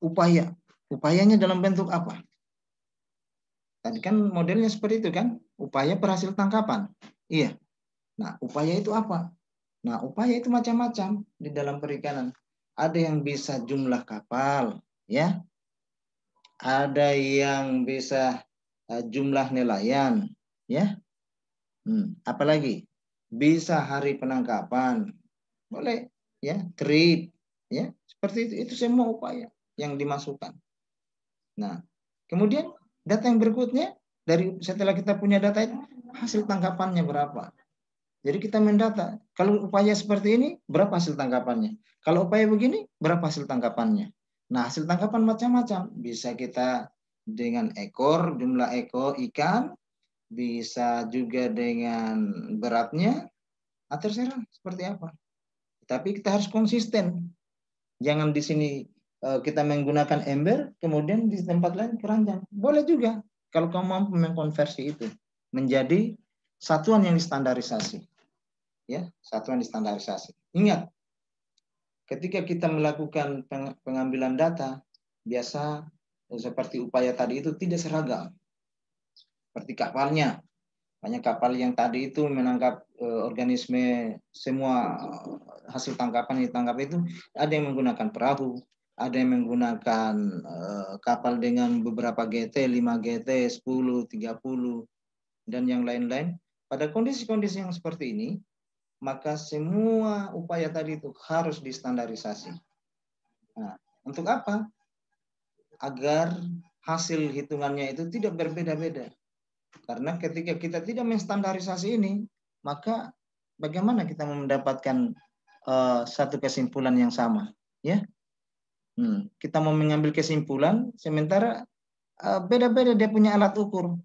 upaya. Upayanya dalam bentuk apa? Tadi kan modelnya seperti itu kan, upaya berhasil tangkapan. Iya. Nah, upaya itu apa? Nah, upaya itu macam-macam di dalam perikanan. Ada yang bisa jumlah kapal, ya. Ada yang bisa jumlah nelayan, ya. Apalagi bisa hari penangkapan, boleh, ya. Trade, ya. Seperti itu. Itu semua upaya yang dimasukkan. Nah, kemudian data yang berikutnya dari setelah kita punya data itu hasil tangkapannya berapa. Jadi kita mendata kalau upaya seperti ini berapa hasil tangkapannya. Kalau upaya begini berapa hasil tangkapannya. Nah hasil tangkapan macam-macam. Bisa kita dengan ekor, jumlah ekor ikan. Bisa juga dengan beratnya. Terserah seperti apa. Tapi kita harus konsisten. Jangan di sini kita menggunakan ember, kemudian di tempat lain keranjang. Boleh juga kalau kamu mampu mengkonversi itu menjadi satuan yang distandarisasi. Ya, satuan distandarisasi. Ingat, ketika kita melakukan pengambilan data, biasa seperti upaya tadi itu tidak seragam. Seperti kapalnya. Banyak kapal yang tadi itu menangkap organisme semua hasil tangkapan yang ditangkap itu ada yang menggunakan perahu, ada yang menggunakan kapal dengan beberapa GT, 5 GT, 10, 30 dan yang lain-lain. Pada kondisi-kondisi yang seperti ini, maka semua upaya tadi itu harus distandarisasi. Nah, untuk apa? Agar hasil hitungannya itu tidak berbeda-beda. Karena ketika kita tidak menstandarisasi ini, maka bagaimana kita mendapatkan satu kesimpulan yang sama, ya? Kita mau mengambil kesimpulan, sementara beda-beda dia punya alat ukur.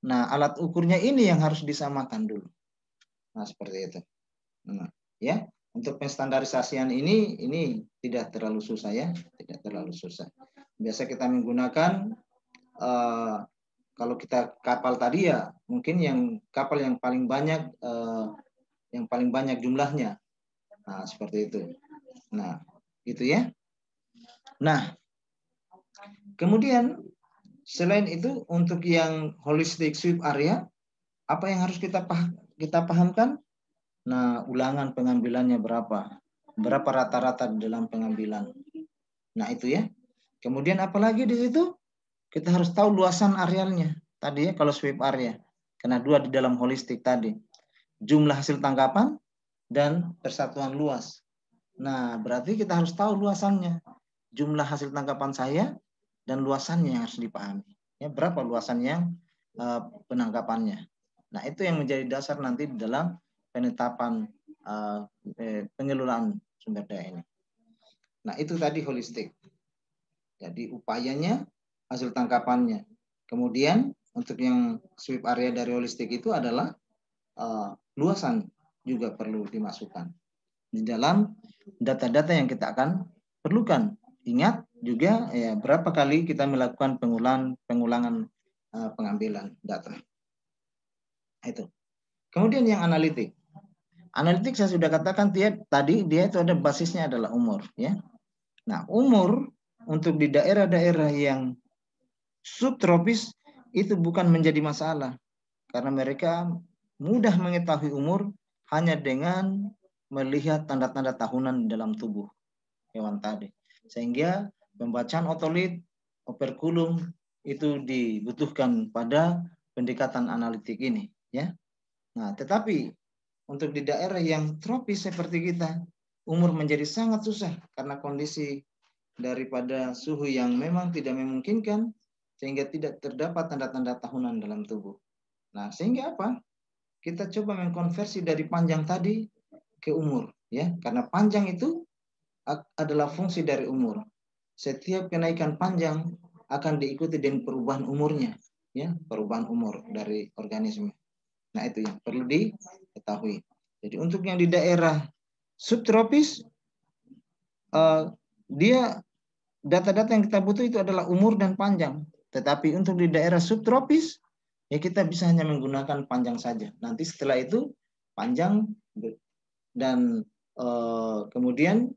Nah, alat ukurnya ini yang harus disamakan dulu. Nah, seperti itu. Nah, ya, untuk penstandarisasian ini tidak terlalu susah ya, tidak terlalu susah. Biasa kita menggunakan kalau kita kapal tadi ya, mungkin yang kapal yang paling banyak jumlahnya. Nah, seperti itu. Nah, itu ya. Nah, kemudian selain itu untuk yang holistic sweep area, apa yang harus kita pahamkan? Nah, ulangan pengambilannya berapa? Berapa rata-rata dalam pengambilan? Nah, itu ya. Kemudian apalagi di situ? Kita harus tahu luasan arealnya. Tadi ya kalau sweep area. Karena dua di dalam holistik tadi. Jumlah hasil tangkapan dan persatuan luas. Nah, berarti kita harus tahu luasannya. Jumlah hasil tangkapan saya dan luasannya yang harus dipahami. Ya, berapa luasannya penangkapannya. Nah, itu yang menjadi dasar nanti di dalam penetapan pengelolaan sumber daya ini. Nah, itu tadi holistik. Jadi upayanya, hasil tangkapannya. Kemudian untuk yang sweep area dari holistik itu adalah luasan juga perlu dimasukkan di dalam data-data yang kita akan perlukan. Ingat juga ya berapa kali kita melakukan pengulangan pengambilan data. Itu. Kemudian yang analitik. Analitik saya sudah katakan tadi dia itu ada basisnya adalah umur, ya. Nah, umur untuk di daerah-daerah yang subtropis itu bukan menjadi masalah karena mereka mudah mengetahui umur hanya dengan melihat tanda-tanda tahunan dalam tubuh hewan tadi. Sehingga pembacaan otolit, operkulum itu dibutuhkan pada pendekatan analitik ini, ya. Nah, tetapi untuk di daerah yang tropis seperti kita, umur menjadi sangat susah karena kondisi daripada suhu yang memang tidak memungkinkan sehingga tidak terdapat tanda-tanda tahunan dalam tubuh. Nah, sehingga apa? Kita coba mengkonversi dari panjang tadi ke umur, ya. Karena panjang itu adalah fungsi dari umur. Setiap kenaikan panjang akan diikuti dengan perubahan umurnya, ya, perubahan umur dari organisme. Nah, itu yang perlu diketahui. Jadi untuk yang di daerah subtropis, dia data-data yang kita butuh itu adalah umur dan panjang. Tetapi untuk di daerah subtropis, ya kita bisa hanya menggunakan panjang saja. Nanti setelah itu panjang dan kemudian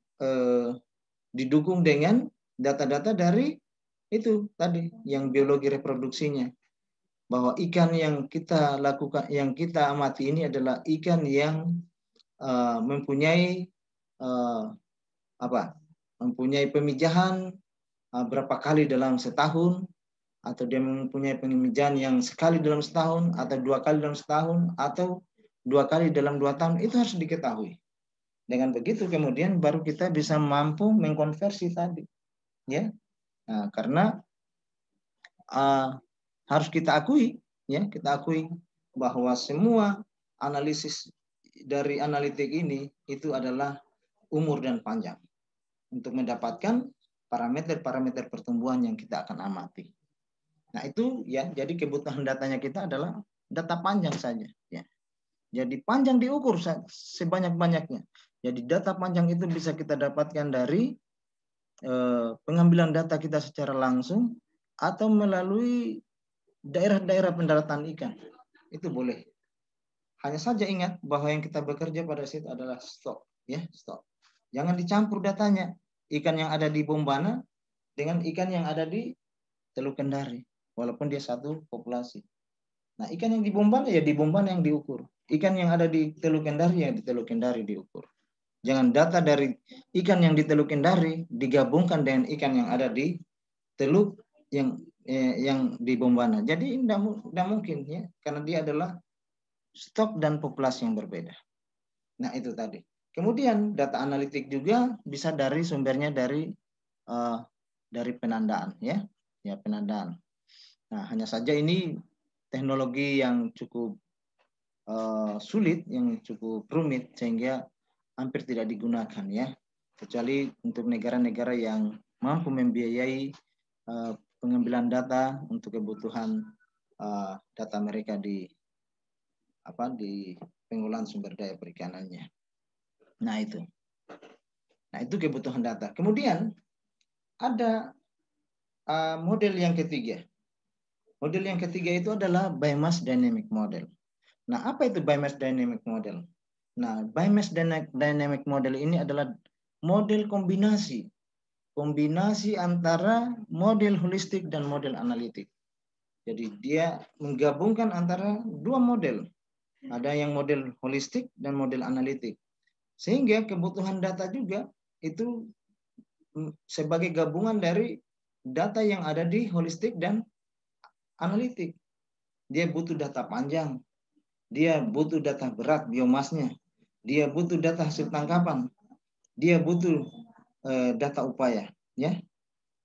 didukung dengan data-data dari itu tadi yang biologi reproduksinya. Bahwa ikan yang kita lakukan, yang kita amati ini adalah ikan yang mempunyai mempunyai pemijahan berapa kali dalam setahun, atau dia mempunyai pemijahan yang sekali dalam setahun, atau 2 kali dalam setahun, atau 2 kali dalam 2 tahun, itu harus diketahui. Dengan begitu kemudian baru kita bisa mampu mengkonversi tadi, ya. Nah, karena harus kita akui, ya, kita akui bahwa semua analisis dari analitik ini itu adalah umur dan panjang untuk mendapatkan parameter-parameter pertumbuhan yang kita akan amati. Nah, itu ya, jadi kebutuhan datanya kita adalah data panjang saja, ya. Jadi panjang diukur sebanyak-banyaknya. Jadi data panjang itu bisa kita dapatkan dari pengambilan data kita secara langsung atau melalui daerah-daerah pendaratan ikan. Itu boleh. Hanya saja ingat bahwa yang kita bekerja pada situ adalah stok, ya, stok. Jangan dicampur datanya. Ikan yang ada di Bombana dengan ikan yang ada di Teluk Kendari, walaupun dia satu populasi. Nah, ikan yang di Bombana ya di Bombana yang diukur. Ikan yang ada di Teluk Kendari ya di Teluk Kendari diukur. Jangan data dari ikan yang di Teluk Kendari digabungkan dengan ikan yang ada di teluk yang di Bombana. Jadi tidak mungkin, ya, karena dia adalah stok dan populasi yang berbeda. Nah, itu tadi. Kemudian data analitik juga bisa dari sumbernya dari penandaan, ya, penandaan. Nah, hanya saja ini teknologi yang cukup sulit, yang cukup rumit sehingga hampir tidak digunakan, ya, kecuali untuk negara-negara yang mampu membiayai pengambilan data untuk kebutuhan data mereka di pengolahan sumber daya perikanannya. Nah, itu kebutuhan data. Kemudian ada model yang ketiga. Model yang ketiga itu adalah biomass dynamic model. Nah, apa itu biomass dynamic model? Nah, biomass dynamic model ini adalah model kombinasi antara model holistik dan model analitik. Jadi dia menggabungkan antara dua model. Ada yang model holistik dan model analitik. Sehingga kebutuhan data juga itu sebagai gabungan dari data yang ada di holistik dan analitik. Dia butuh data panjang, dia butuh data berat biomasnya, dia butuh data hasil tangkapan, dia butuh data upaya, ya.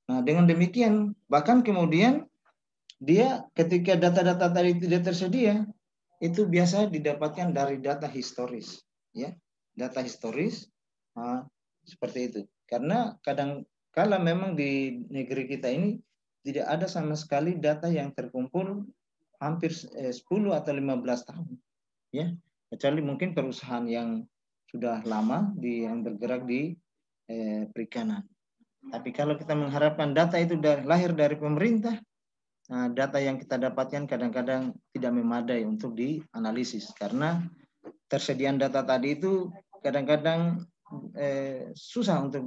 Nah, dengan demikian bahkan kemudian dia ketika data-data tadi tidak tersedia, itu biasa didapatkan dari data historis, ya, data historis seperti itu. Karena kadang kala memang di negeri kita ini tidak ada sama sekali data yang terkumpul hampir 10 atau 15 tahun. Ya, kecuali mungkin perusahaan yang sudah lama yang bergerak di perikanan. Tapi kalau kita mengharapkan data itu lahir dari pemerintah, nah, data yang kita dapatkan kadang-kadang tidak memadai untuk dianalisis karena tersediaan data tadi itu kadang-kadang susah untuk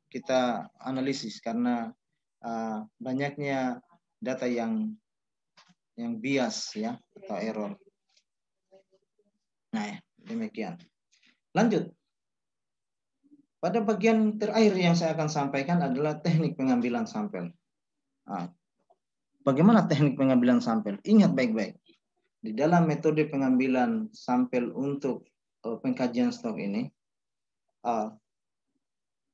kita analisis karena banyaknya data yang bias ya atau error. Nah, demikian. Lanjut. Pada bagian terakhir yang saya akan sampaikan adalah teknik pengambilan sampel. Nah, bagaimana teknik pengambilan sampel? Ingat baik-baik. Di dalam metode pengambilan sampel untuk pengkajian stok ini,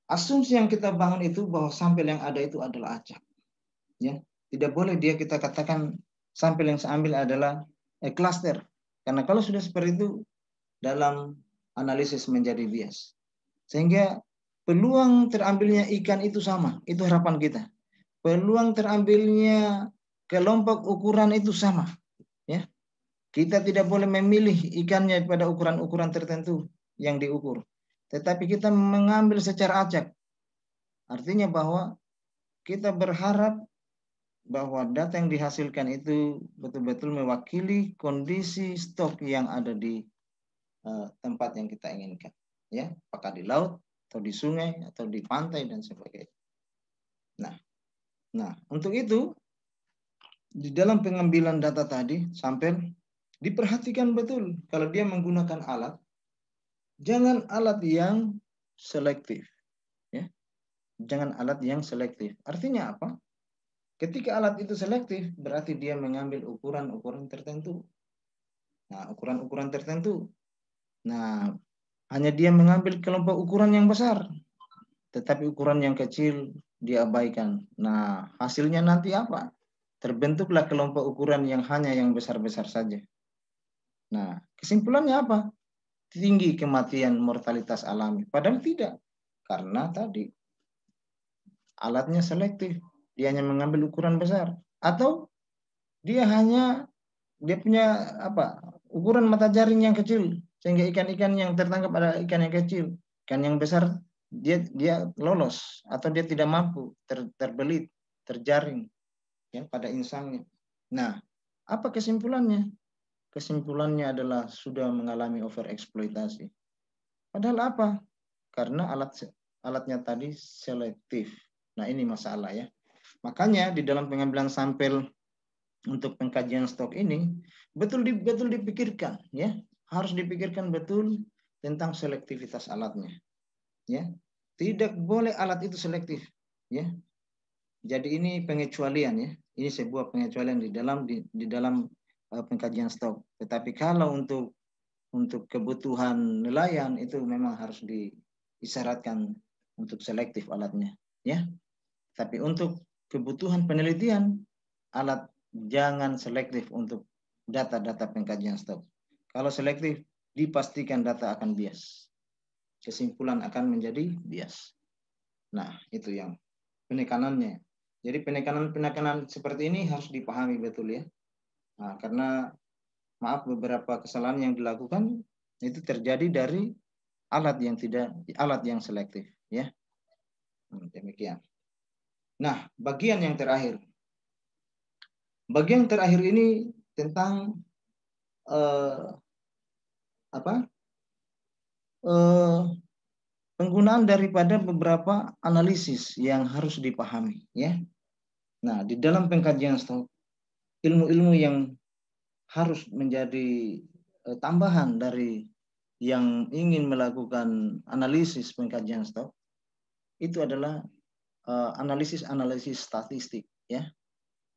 asumsi yang kita bangun itu bahwa sampel yang ada itu adalah acak. Ya, tidak boleh kita katakan sampel yang saya ambil adalah klaster. Karena kalau sudah seperti itu, dalam analisis menjadi bias. Sehingga peluang terambilnya ikan itu sama, itu harapan kita. Peluang terambilnya kelompok ukuran itu sama, ya. Kita tidak boleh memilih ikannya pada ukuran-ukuran tertentu yang diukur. Tetapi kita mengambil secara acak. Artinya bahwa kita berharap bahwa data yang dihasilkan itu betul-betul mewakili kondisi stok yang ada di tempat yang kita inginkan. Ya, apakah di laut, atau di sungai, atau di pantai, dan sebagainya. Nah, untuk itu, di dalam pengambilan data tadi, sampel, diperhatikan betul kalau dia menggunakan alat, jangan alat yang selektif. Ya. Jangan alat yang selektif. Artinya apa? Ketika alat itu selektif, berarti dia mengambil ukuran-ukuran tertentu. Nah, ukuran-ukuran tertentu. Nah, hanya dia mengambil kelompok ukuran yang besar, tetapi ukuran yang kecil diabaikan. Nah, hasilnya nanti apa? Terbentuklah kelompok ukuran yang hanya yang besar-besar saja. Nah, kesimpulannya apa? Tinggi kematian mortalitas alami. Padahal tidak. Karena tadi alatnya selektif. Dia hanya mengambil ukuran besar. Atau dia punya ukuran mata jaring yang kecil. Sehingga ikan-ikan yang tertangkap adalah ikan yang kecil. Ikan yang besar dia lolos atau dia tidak mampu terbelit, terjaring ya pada insangnya. Nah, apa kesimpulannya? Kesimpulannya adalah sudah mengalami overeksploitasi. Padahal apa? Karena alatnya tadi selektif. Nah, ini masalah ya. Makanya di dalam pengambilan sampel untuk pengkajian stok ini betul dipikirkan ya. Harus dipikirkan betul tentang selektivitas alatnya. Ya. Tidak boleh alat itu selektif ya. Jadi ini pengecualian ya. Ini sebuah pengecualian di dalam pengkajian stok. Tetapi kalau untuk kebutuhan nelayan itu memang harus diisyaratkan untuk selektif alatnya ya. Tapi untuk kebutuhan penelitian alat jangan selektif untuk data-data pengkajian stok. Kalau selektif, dipastikan data akan bias. Kesimpulan akan menjadi bias. Nah, itu yang penekanannya. Jadi penekanan seperti ini harus dipahami betul ya. Nah, karena maaf beberapa kesalahan yang dilakukan itu terjadi dari alat yang selektif ya. Demikian. Nah, bagian yang terakhir. Bagian terakhir ini tentang penggunaan daripada beberapa analisis yang harus dipahami ya. Nah, di dalam pengkajian stok ilmu-ilmu yang harus menjadi tambahan dari yang ingin melakukan analisis pengkajian stok itu adalah analisis statistik ya.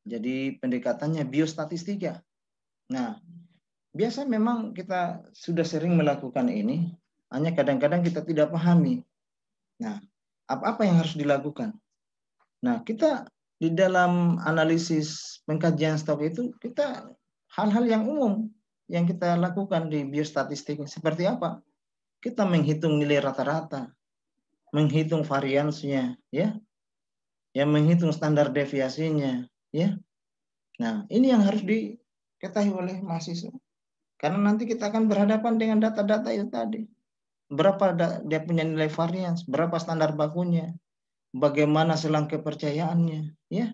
Jadi pendekatannya biostatistika. Nah, biasa memang kita sudah sering melakukan ini, hanya kadang-kadang kita tidak pahami. Nah, apa yang harus dilakukan? Nah, kita di dalam analisis pengkajian stok itu kita hal-hal yang umum yang kita lakukan di biostatistik seperti apa? Kita menghitung nilai rata-rata. menghitung variansnya, ya, yang menghitung standar deviasinya, ya. Nah, ini yang harus diketahui oleh mahasiswa. Karena nanti kita akan berhadapan dengan data-data itu tadi. Berapa dia punya nilai varians, berapa standar bakunya, bagaimana selang kepercayaannya, ya.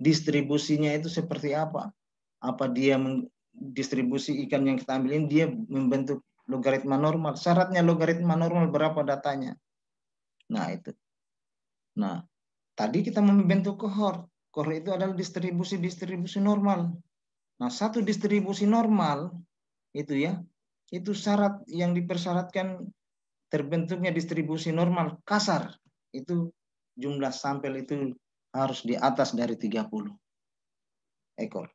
Distribusinya itu seperti apa? Apa dia distribusi ikan yang kita ambil ini dia membentuk logaritma normal. Syaratnya logaritma normal berapa datanya? Nah, itu. Nah, tadi kita membentuk cohort. Cohort itu adalah distribusi normal. Nah, satu distribusi normal itu ya, itu syarat yang dipersyaratkan terbentuknya distribusi normal kasar. Itu jumlah sampel itu harus di atas dari 30 ekor.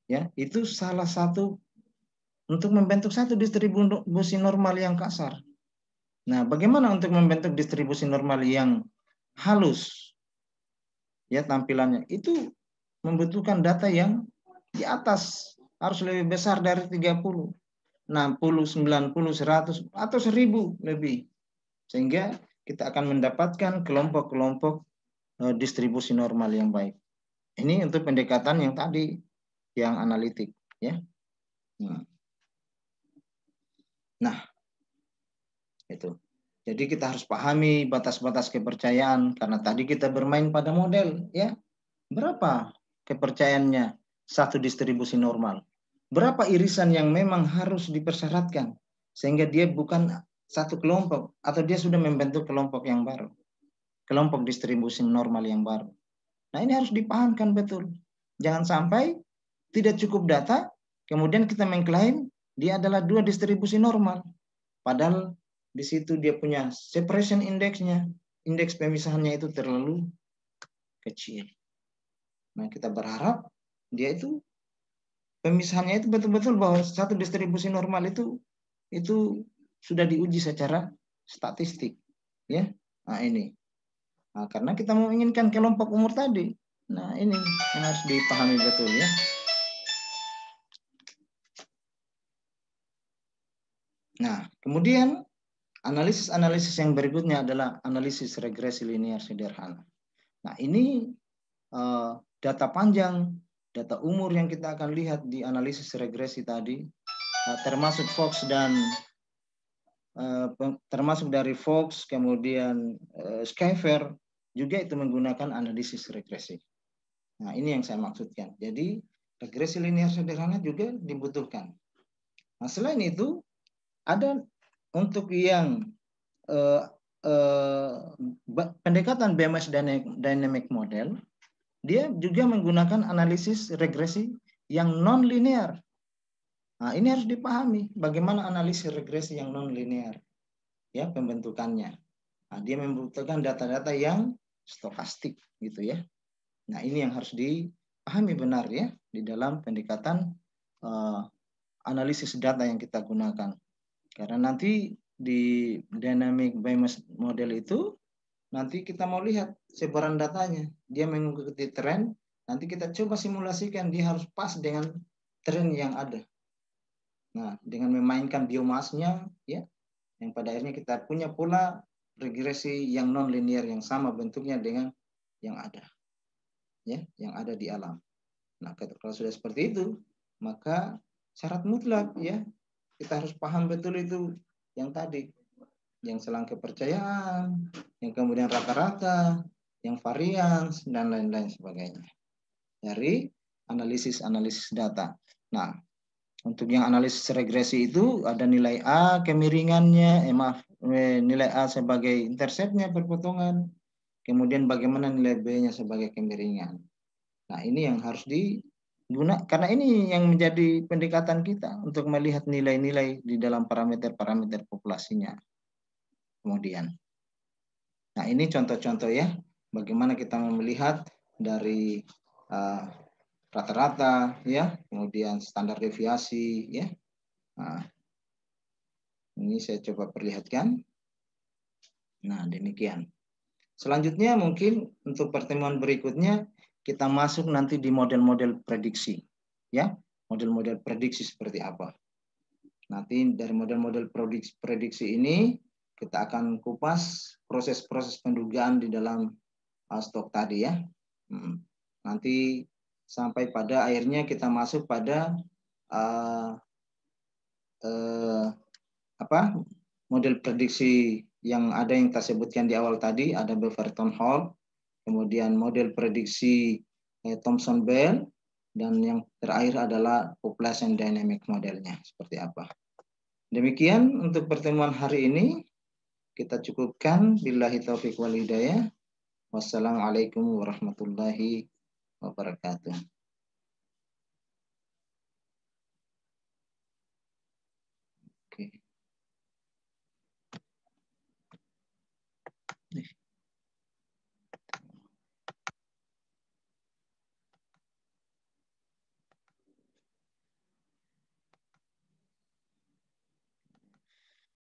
Ya, itu salah satu untuk membentuk satu distribusi normal yang kasar. Nah, bagaimana untuk membentuk distribusi normal yang halus? Ya, tampilannya itu membutuhkan data yang di atas, harus lebih besar dari 30, 60, 90, 100 atau 1000 lebih. Sehingga kita akan mendapatkan kelompok-kelompok distribusi normal yang baik. Ini untuk pendekatan yang tadi yang analitik, ya. Nah, itu. Jadi kita harus pahami batas-batas kepercayaan karena tadi kita bermain pada model, ya. Berapa kepercayaannya satu distribusi normal? Berapa irisan yang memang harus dipersyaratkan sehingga dia bukan satu kelompok atau dia sudah membentuk kelompok yang baru. Kelompok distribusi normal yang baru. Nah, ini harus dipahamkan betul. Jangan sampai tidak cukup data, kemudian kita mengklaim dia adalah dua distribusi normal. Padahal di situ dia punya separation index-nya, indeks pemisahannya itu terlalu kecil. Nah, kita berharap dia itu pemisahannya itu betul-betul bahwa satu distribusi normal itu sudah diuji secara statistik, ya. Nah, ini. Nah, karena kita menginginkan kelompok umur tadi. Nah, ini yang harus dipahami betul, ya. Nah, kemudian analisis yang berikutnya adalah analisis regresi linear sederhana. Nah, ini data panjang, data umur yang kita akan lihat di analisis regresi tadi, termasuk Fox dan termasuk dari Fox, kemudian Skyver, juga itu menggunakan analisis regresi. Nah, ini yang saya maksudkan. Jadi, regresi linear sederhana juga dibutuhkan. Nah, selain itu, ada untuk yang pendekatan BMS Dynamic Model, dia juga menggunakan analisis regresi yang non-linear. Nah, ini harus dipahami bagaimana analisis regresi yang non-linear, ya, pembentukannya. Nah, dia membutuhkan data-data yang stokastik, gitu ya. Nah, ini yang harus dipahami benar, ya, di dalam pendekatan analisis data yang kita gunakan. Karena nanti di dynamic BMS model itu nanti kita mau lihat sebaran datanya, dia mengikuti tren, nanti kita coba simulasikan dia harus pas dengan tren yang ada. Nah, dengan memainkan biomasnya, ya, yang pada akhirnya kita punya pola regresi yang non linear yang sama bentuknya dengan yang ada, ya, yang ada di alam. Nah, kalau sudah seperti itu, maka syarat mutlak, ya, kita harus paham betul itu yang tadi, yang selang kepercayaan, yang kemudian rata-rata, yang varians, dan lain-lain sebagainya. Dari analisis data. Nah, untuk yang analisis regresi itu ada nilai A kemiringannya, nilai A sebagai interceptnya perpotongan, kemudian bagaimana nilai B-nya sebagai kemiringan. Nah, ini yang harus digunakan, karena ini yang menjadi pendekatan kita untuk melihat nilai-nilai di dalam parameter-parameter populasinya. Kemudian, nah ini contoh-contoh, ya, bagaimana kita melihat dari rata-rata, ya, kemudian standar deviasi, ya. Nah, ini saya coba perlihatkan. Nah, demikian. Selanjutnya mungkin untuk pertemuan berikutnya kita masuk nanti di model-model prediksi, ya, model-model prediksi seperti apa. Nanti dari model-model prediksi ini kita akan kupas proses-proses pendugaan di dalam stok tadi ya. Nanti sampai pada akhirnya kita masuk pada model prediksi yang ada yang kita sebutkan di awal tadi, ada Beaverton Hall, kemudian model prediksi Thomson-Bell, dan yang terakhir adalah population dynamic modelnya seperti apa. Demikian untuk pertemuan hari ini, kita cukupkan. Billahi taufiq wal hidayah. Wassalamualaikum warahmatullahi wabarakatuh.